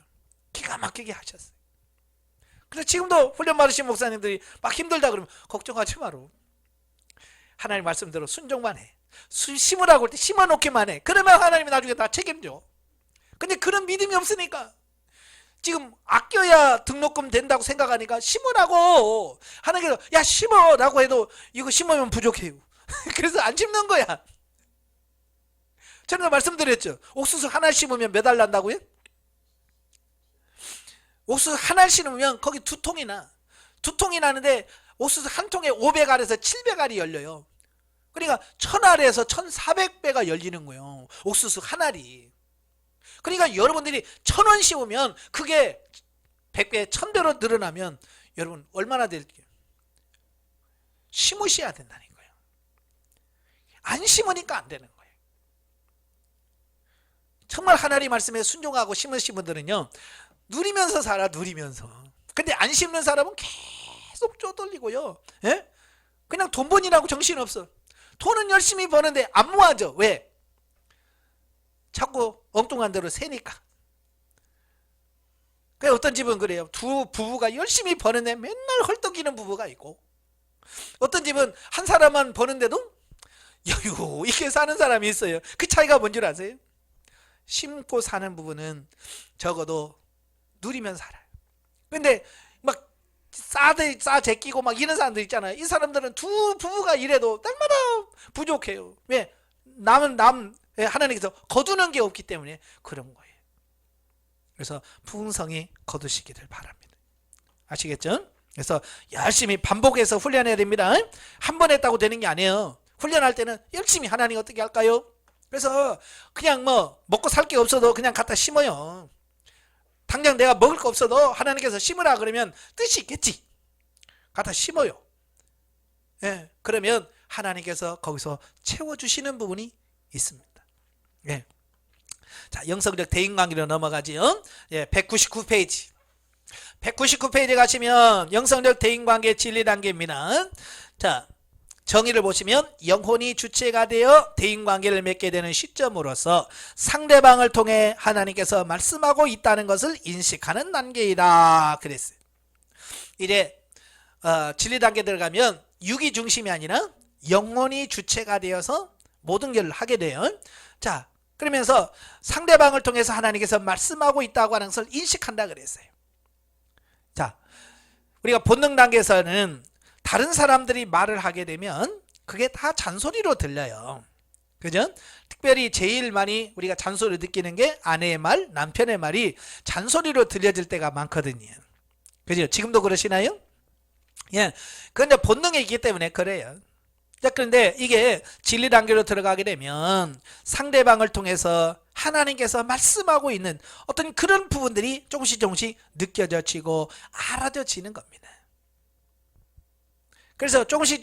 기가 막히게 하셨어요. 그래서 지금도 훈련 받으신 목사님들이 막 힘들다 그러면 걱정하지 마라. 하나님 말씀대로 순종만 해. 심으라고 할 때 심어놓기만 해. 그러면 하나님이 나중에 다 책임져. 근데 그런 믿음이 없으니까 지금 아껴야 등록금 된다고 생각하니까 심으라고 하나님께서 야 심어라고 해도 이거 심으면 부족해요. 그래서 안 심는 거야. 저는 말씀드렸죠. 옥수수 하나 심으면 몇 알 난다고요? 옥수수 하나 심으면 거기 2통이 나는데 옥수수 한 통에 500알에서 700알이 열려요. 그러니까 1000알에서 1400배가 열리는 거예요. 옥수수 한 알이. 그러니까 여러분들이 1000원 심으면 그게 100배, 1000배로 늘어나면 여러분 얼마나 될게요? 심으셔야 된다는 거예요. 안 심으니까 안 되는 거예요. 정말 하나님 말씀에 순종하고 심으신 분들은요, 누리면서 살아, 누리면서. 근데 안 심는 사람은 계속 쪼들리고요. 예? 그냥 돈 번이라고 정신없어. 돈은 열심히 버는데 안 모아져. 왜? 자꾸 엉뚱한 대로 새니까. 그 어떤 집은 그래요. 두 부부가 열심히 버는데 맨날 헐떡이는 부부가 있고, 어떤 집은 한 사람만 버는데도 여유 있게 사는 사람이 있어요. 그 차이가 뭔 줄 아세요? 심고 사는 부분은 적어도 누리면 살아요. 근데 막 싸 제끼고 막 이런 사람들 있잖아요. 이 사람들은 두 부부가 일해도 날마다 부족해요. 왜? 하나님께서 거두는 게 없기 때문에 그런 거예요. 그래서 풍성히 거두시기를 바랍니다. 아시겠죠? 그래서 열심히 반복해서 훈련해야 됩니다. 한 번 했다고 되는 게 아니에요. 훈련할 때는 열심히. 하나님 어떻게 할까요? 그래서 그냥 뭐 먹고 살 게 없어도 그냥 갖다 심어요. 당장 내가 먹을 거 없어도 하나님께서 심으라 그러면 뜻이 있겠지. 갖다 심어요. 예, 그러면 하나님께서 거기서 채워주시는 부분이 있습니다. 예. 자, 영성적 대인관계로 넘어가지요. 예, 199페이지. 199페이지 가시면 영성적 대인관계 진리 단계입니다. 자, 정의를 보시면 영혼이 주체가 되어 대인관계를 맺게 되는 시점으로서 상대방을 통해 하나님께서 말씀하고 있다는 것을 인식하는 단계이다 그랬어요. 이제 진리 단계 들어가면 육이 중심이 아니라 영혼이 주체가 되어서 모든 것을 하게 돼요. 자, 그러면서 상대방을 통해서 하나님께서 말씀하고 있다고 하는 것을 인식한다 그랬어요. 자, 우리가 본능 단계에서는 다른 사람들이 말을 하게 되면 그게 다 잔소리로 들려요. 그죠? 특별히 제일 많이 우리가 잔소리를 느끼는 게 아내의 말, 남편의 말이 잔소리로 들려질 때가 많거든요. 그죠? 지금도 그러시나요? 예. 그건 이제 본능이 있기 때문에 그래요. 자, 그런데 이게 진리 단계로 들어가게 되면 상대방을 통해서 하나님께서 말씀하고 있는 어떤 그런 부분들이 조금씩 느껴져지고 알아져지는 겁니다. 그래서 조금씩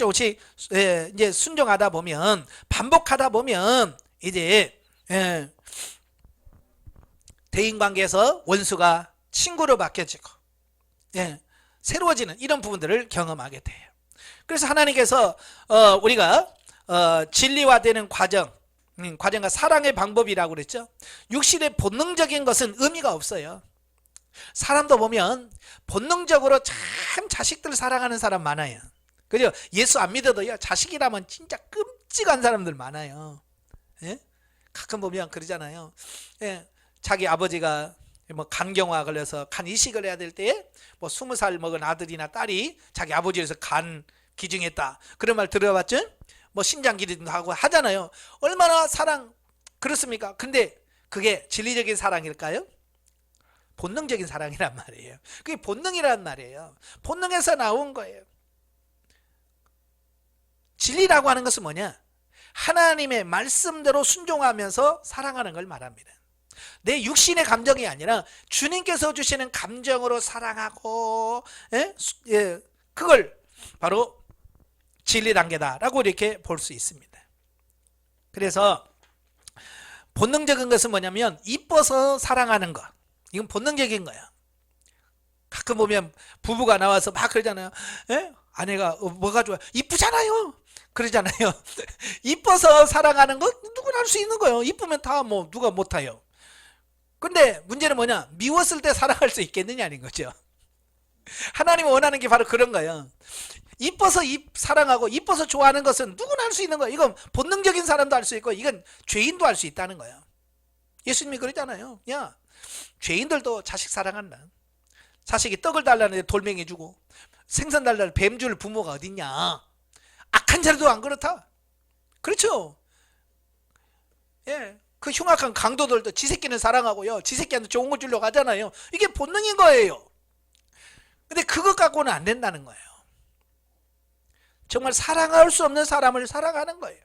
이제 순종하다 보면, 반복하다 보면 이제 대인관계에서 원수가 친구로 바뀌어지고 새로워지는 이런 부분들을 경험하게 돼요. 그래서 하나님께서 우리가 진리화되는 과정과 사랑의 방법이라고 그랬죠. 육신의 본능적인 것은 의미가 없어요. 사람도 보면 본능적으로 참 자식들 사랑하는 사람 많아요. 그죠? 예수 안 믿어도요, 자식이라면 진짜 끔찍한 사람들 많아요. 예? 가끔 보면 그러잖아요. 예? 자기 아버지가 뭐 간경화 걸려서 간 이식을 해야 될 때에 뭐 20살 먹은 아들이나 딸이 자기 아버지에서 간 기증했다, 그런 말 들어봤죠? 뭐 심장 기증도 하고 하잖아요. 얼마나 사랑 그렇습니까? 근데 그게 진리적인 사랑일까요? 본능적인 사랑이란 말이에요. 그게 본능이란 말이에요. 본능에서 나온 거예요. 진리라고 하는 것은 뭐냐? 하나님의 말씀대로 순종하면서 사랑하는 걸 말합니다. 내 육신의 감정이 아니라 주님께서 주시는 감정으로 사랑하고, 그걸 바로 진리 단계다라고 이렇게 볼 수 있습니다. 그래서 본능적인 것은 뭐냐면 이뻐서 사랑하는 것, 이건 본능적인 거야. 가끔 보면 부부가 나와서 막 그러잖아요. 아내가 뭐가 좋아? 이쁘잖아요. 그러잖아요. 이뻐서 사랑하는 거 누구나 할 수 있는 거예요. 이쁘면 다 뭐 누가 못해요. 근데 문제는 뭐냐? 미웠을 때 사랑할 수 있겠느냐는 거죠. 하나님이 원하는 게 바로 그런 거예요. 이뻐서 사랑하고 이뻐서 좋아하는 것은 누구나 할 수 있는 거예요. 이건 본능적인 사람도 할 수 있고, 이건 죄인도 할 수 있다는 거예요. 예수님이 그러잖아요. 야, 죄인들도 자식 사랑한다. 자식이 떡을 달라는데 돌멩이 주고 생선 달라는 뱀 줄 부모가 어딨냐. 악한 자들도 안 그렇다. 그렇죠. 예, 그 흉악한 강도들도 지 새끼는 사랑하고요, 지 새끼한테 좋은 거 주려고 하잖아요. 이게 본능인 거예요. 근데 그것 갖고는 안 된다는 거예요. 정말 사랑할 수 없는 사람을 사랑하는 거예요.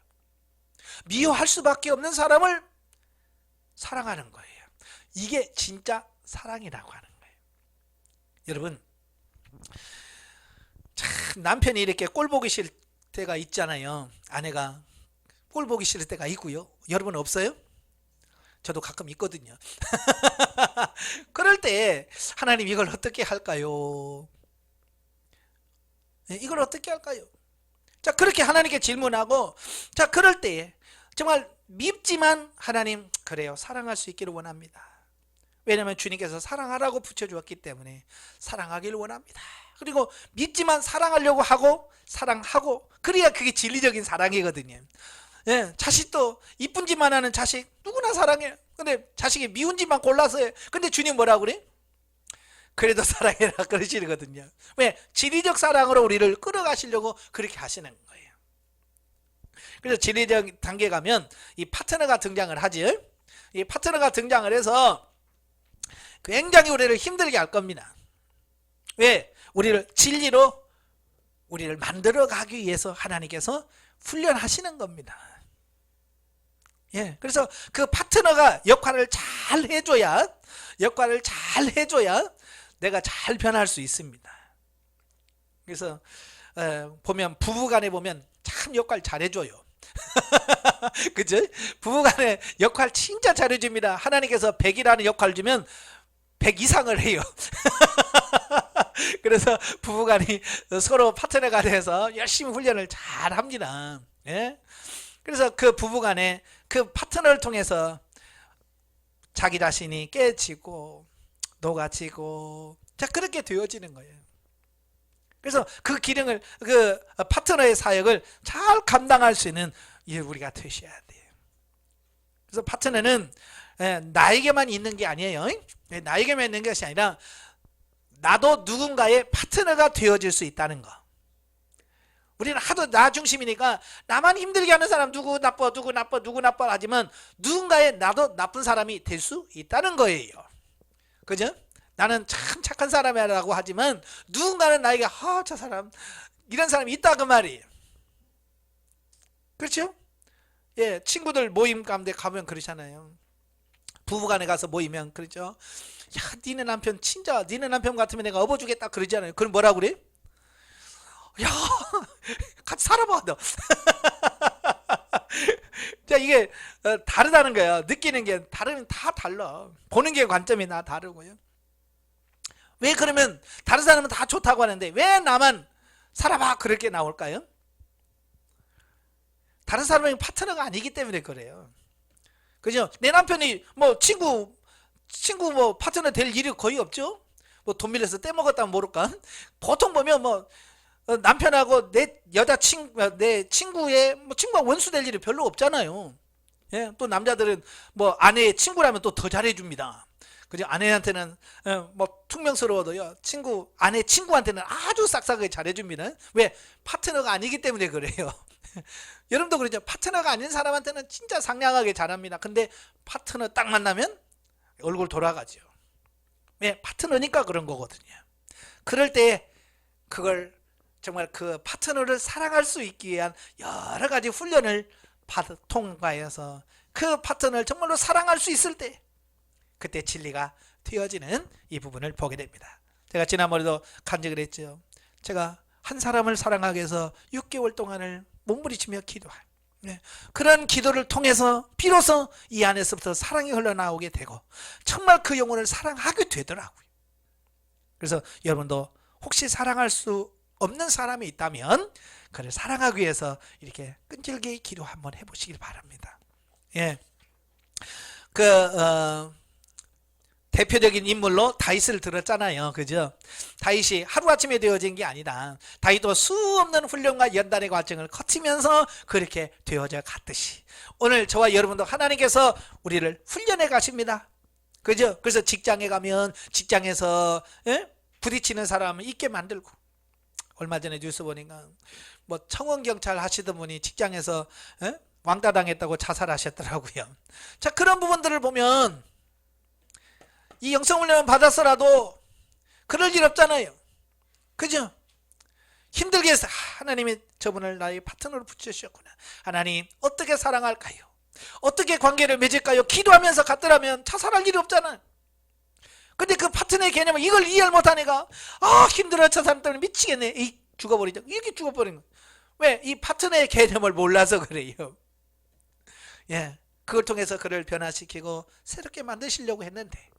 미워할 수밖에 없는 사람을 사랑하는 거예요. 이게 진짜 사랑이라고 하는 거예요. 여러분, 참 남편이 이렇게 꼴 보기 싫을 때가 있잖아요. 아내가 꼴 보기 싫을 때가 있고요. 여러분 없어요? 저도 가끔 있거든요. 그럴 때 하나님 이걸 어떻게 할까요? 이걸 어떻게 할까요? 자, 그렇게 하나님께 질문하고, 자, 그럴 때 정말 밉지만 하나님, 그래요, 사랑할 수 있기를 원합니다. 왜냐하면 주님께서 사랑하라고 붙여주었기 때문에 사랑하기를 원합니다. 그리고 밉지만 사랑하려고 하고 사랑하고, 그래야 그게 진리적인 사랑이거든요. 예, 자식도 이쁜 짓만 하는 자식 누구나 사랑해. 근데 자식이 미운 짓만 골라서 해. 근데 주님 뭐라고 그래? 그래도 사랑해라 그러시거든요. 왜? 진리적 사랑으로 우리를 끌어가시려고 그렇게 하시는 거예요. 그래서 진리적 단계 가면 이 파트너가 등장을 하지. 이 파트너가 등장을 해서 굉장히 우리를 힘들게 할 겁니다. 왜? 우리를 진리로 우리를 만들어 가기 위해서 하나님께서 훈련하시는 겁니다. 예, 그래서 그 파트너가 역할을 잘 해줘야 내가 잘 변할 수 있습니다. 그래서 보면 부부간에 보면 참 역할 잘해줘요. 그죠? 부부간에 역할 진짜 잘해줍니다. 하나님께서 100이라는 역할 주면 100 이상을 해요. 그래서 부부간이 서로 파트너 간에서 열심히 훈련을 잘 합니다. 예? 그래서 그 부부간에 그 파트너를 통해서 자기 자신이 깨지고 녹아지고 자 그렇게 되어지는 거예요. 그래서 그 기능을 그 파트너의 사역을 잘 감당할 수 있는 우리가 되셔야 돼요. 그래서 파트너는 나에게만 있는 게 아니에요. 나에게만 있는 것이 아니라 나도 누군가의 파트너가 되어질 수 있다는 거. 우리는 하도 나 중심이니까 나만 힘들게 하는 사람 누구 나빠 하지만 누군가의 나도 나쁜 사람이 될 수 있다는 거예요. 그죠? 나는 참 착한 사람이라고 하지만 누군가는 나에게 저 사람 이런 사람이 있다 그 말이에요. 그렇죠? 예, 친구들 모임 가운데 가면 그러잖아요. 부부간에 가서 모이면 그러죠. 야, 니네 남편 진짜 니네 남편 같으면 내가 업어주겠다 그러잖아요. 그럼 뭐라 그래? 야, 같이 살아봐 너. 자, 이게 다르다는 거예요. 느끼는 게 다르면 다 달라. 보는 게 관점이 다 다르고요. 왜 그러면 다른 사람은 다 좋다고 하는데 왜 나만 살아봐 그렇게 나올까요? 다른 사람은 파트너가 아니기 때문에 그래요. 그죠? 내 남편이 뭐 친구 뭐 파트너 될 일이 거의 없죠? 뭐 돈 빌려서 떼먹었다면 모를까? 보통 보면 뭐 남편하고 내 친구의 뭐 친구가 원수 될 일이 별로 없잖아요. 예, 또 남자들은 뭐 아내의 친구라면 또 더 잘해줍니다. 그죠? 아내한테는 뭐 퉁명스러워도요 아내 친구한테는 아주 싹싹하게 잘해줍니다. 왜? 파트너가 아니기 때문에 그래요. 여러분도 그러죠? 파트너가 아닌 사람한테는 진짜 상냥하게 잘합니다. 근데 파트너 딱 만나면 얼굴 돌아가죠. 왜? 파트너니까 그런 거거든요. 그럴 때 그걸 정말 그 파트너를 사랑할 수 있기 위한 여러 가지 훈련을 통과해서 그 파트너를 정말로 사랑할 수 있을 때 그때 진리가 되어지는 이 부분을 보게 됩니다. 제가 지난번에도 간증을 했죠. 제가 한 사람을 사랑하기 위해서 6개월 동안을 몸부리치며 기도할 그런 기도를 통해서 비로소 이 안에서부터 사랑이 흘러나오게 되고 정말 그 영혼을 사랑하게 되더라고요. 그래서 여러분도 혹시 사랑할 수 없는 사람이 있다면 그를 사랑하기 위해서 이렇게 끈질기게 기도 한번 해보시길 바랍니다. 예, 대표적인 인물로 다윗을 들었잖아요. 그죠? 다윗이 하루아침에 되어진 게 아니라 다윗도 수없는 훈련과 연단의 과정을 거치면서 그렇게 되어져 갔듯이 오늘 저와 여러분도 하나님께서 우리를 훈련해 가십니다. 그죠? 그래서 직장에 가면 직장에서 부딪히는 사람을 있게 만들고 얼마 전에 뉴스 보니까 뭐 청원경찰 하시던 분이 직장에서 왕따 당했다고 자살하셨더라고요. 자, 그런 부분들을 보면 이 영성훈련을 받았어라도 그럴 일 없잖아요. 그죠? 힘들게 해서 하나님이 저분을 나의 파트너로 붙여주셨구나. 하나님 어떻게 사랑할까요? 어떻게 관계를 맺을까요? 기도하면서 갔더라면 자살할 일이 없잖아요. 근데 그 파트너의 개념은 이걸 이해를 못하니까 힘들어 저 사람 때문에 미치겠네. 죽어버리죠. 이렇게 죽어버린 거예요. 왜? 이 파트너의 개념을 몰라서 그래요. 예, 그걸 통해서 그를 변화시키고 새롭게 만드시려고 했는데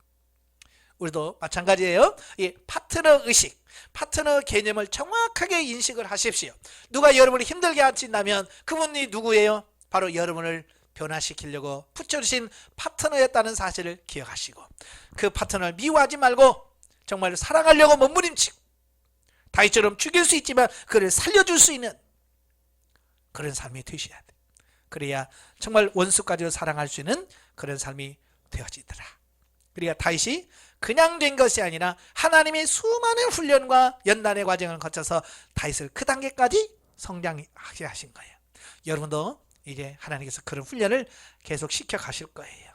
우리도 마찬가지예요. 이 파트너 의식, 파트너 개념을 정확하게 인식을 하십시오. 누가 여러분을 힘들게 하신다면 그분이 누구예요? 바로 여러분을 변화시키려고 붙여주신 파트너였다는 사실을 기억하시고 그 파트너를 미워하지 말고 정말 사랑하려고 몸부림치고 다윗처럼 죽일 수 있지만 그를 살려줄 수 있는 그런 삶이 되셔야 돼. 그래야 정말 원수까지도 사랑할 수 있는 그런 삶이 되어지더라. 그러니까 다윗이 그냥 된 것이 아니라 하나님의 수많은 훈련과 연단의 과정을 거쳐서 다윗을 그 단계까지 성장하게 하신 거예요. 여러분도 이제 하나님께서 그런 훈련을 계속 시켜 가실 거예요.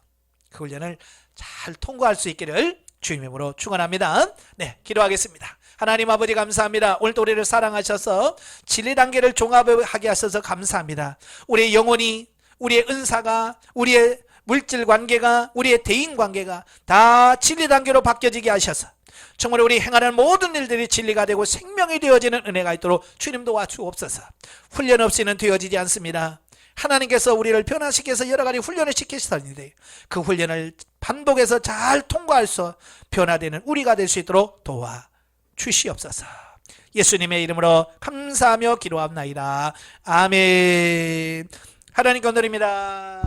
그 훈련을 잘 통과할 수 있기를 주님의 이름으로 축원합니다. 네, 기도하겠습니다. 하나님 아버지 감사합니다. 오늘도 우리를 사랑하셔서 진리 단계를 종합하게 하셔서 감사합니다. 우리의 영혼이 우리의 은사가, 우리의 물질 관계가, 우리의 대인 관계가 다 진리 단계로 바뀌어지게 하셔서 정말 우리 행하는 모든 일들이 진리가 되고 생명이 되어지는 은혜가 있도록 주님 도와주옵소서. 훈련 없이는 되어지지 않습니다. 하나님께서 우리를 변화시켜서 여러 가지 훈련을 시키시는데 그 훈련을 반복해서 잘 통과할 수 변화되는 우리가 될 수 있도록 도와주시옵소서. 예수님의 이름으로 감사하며 기도합나이다. 아멘. 하나님 건드립니다.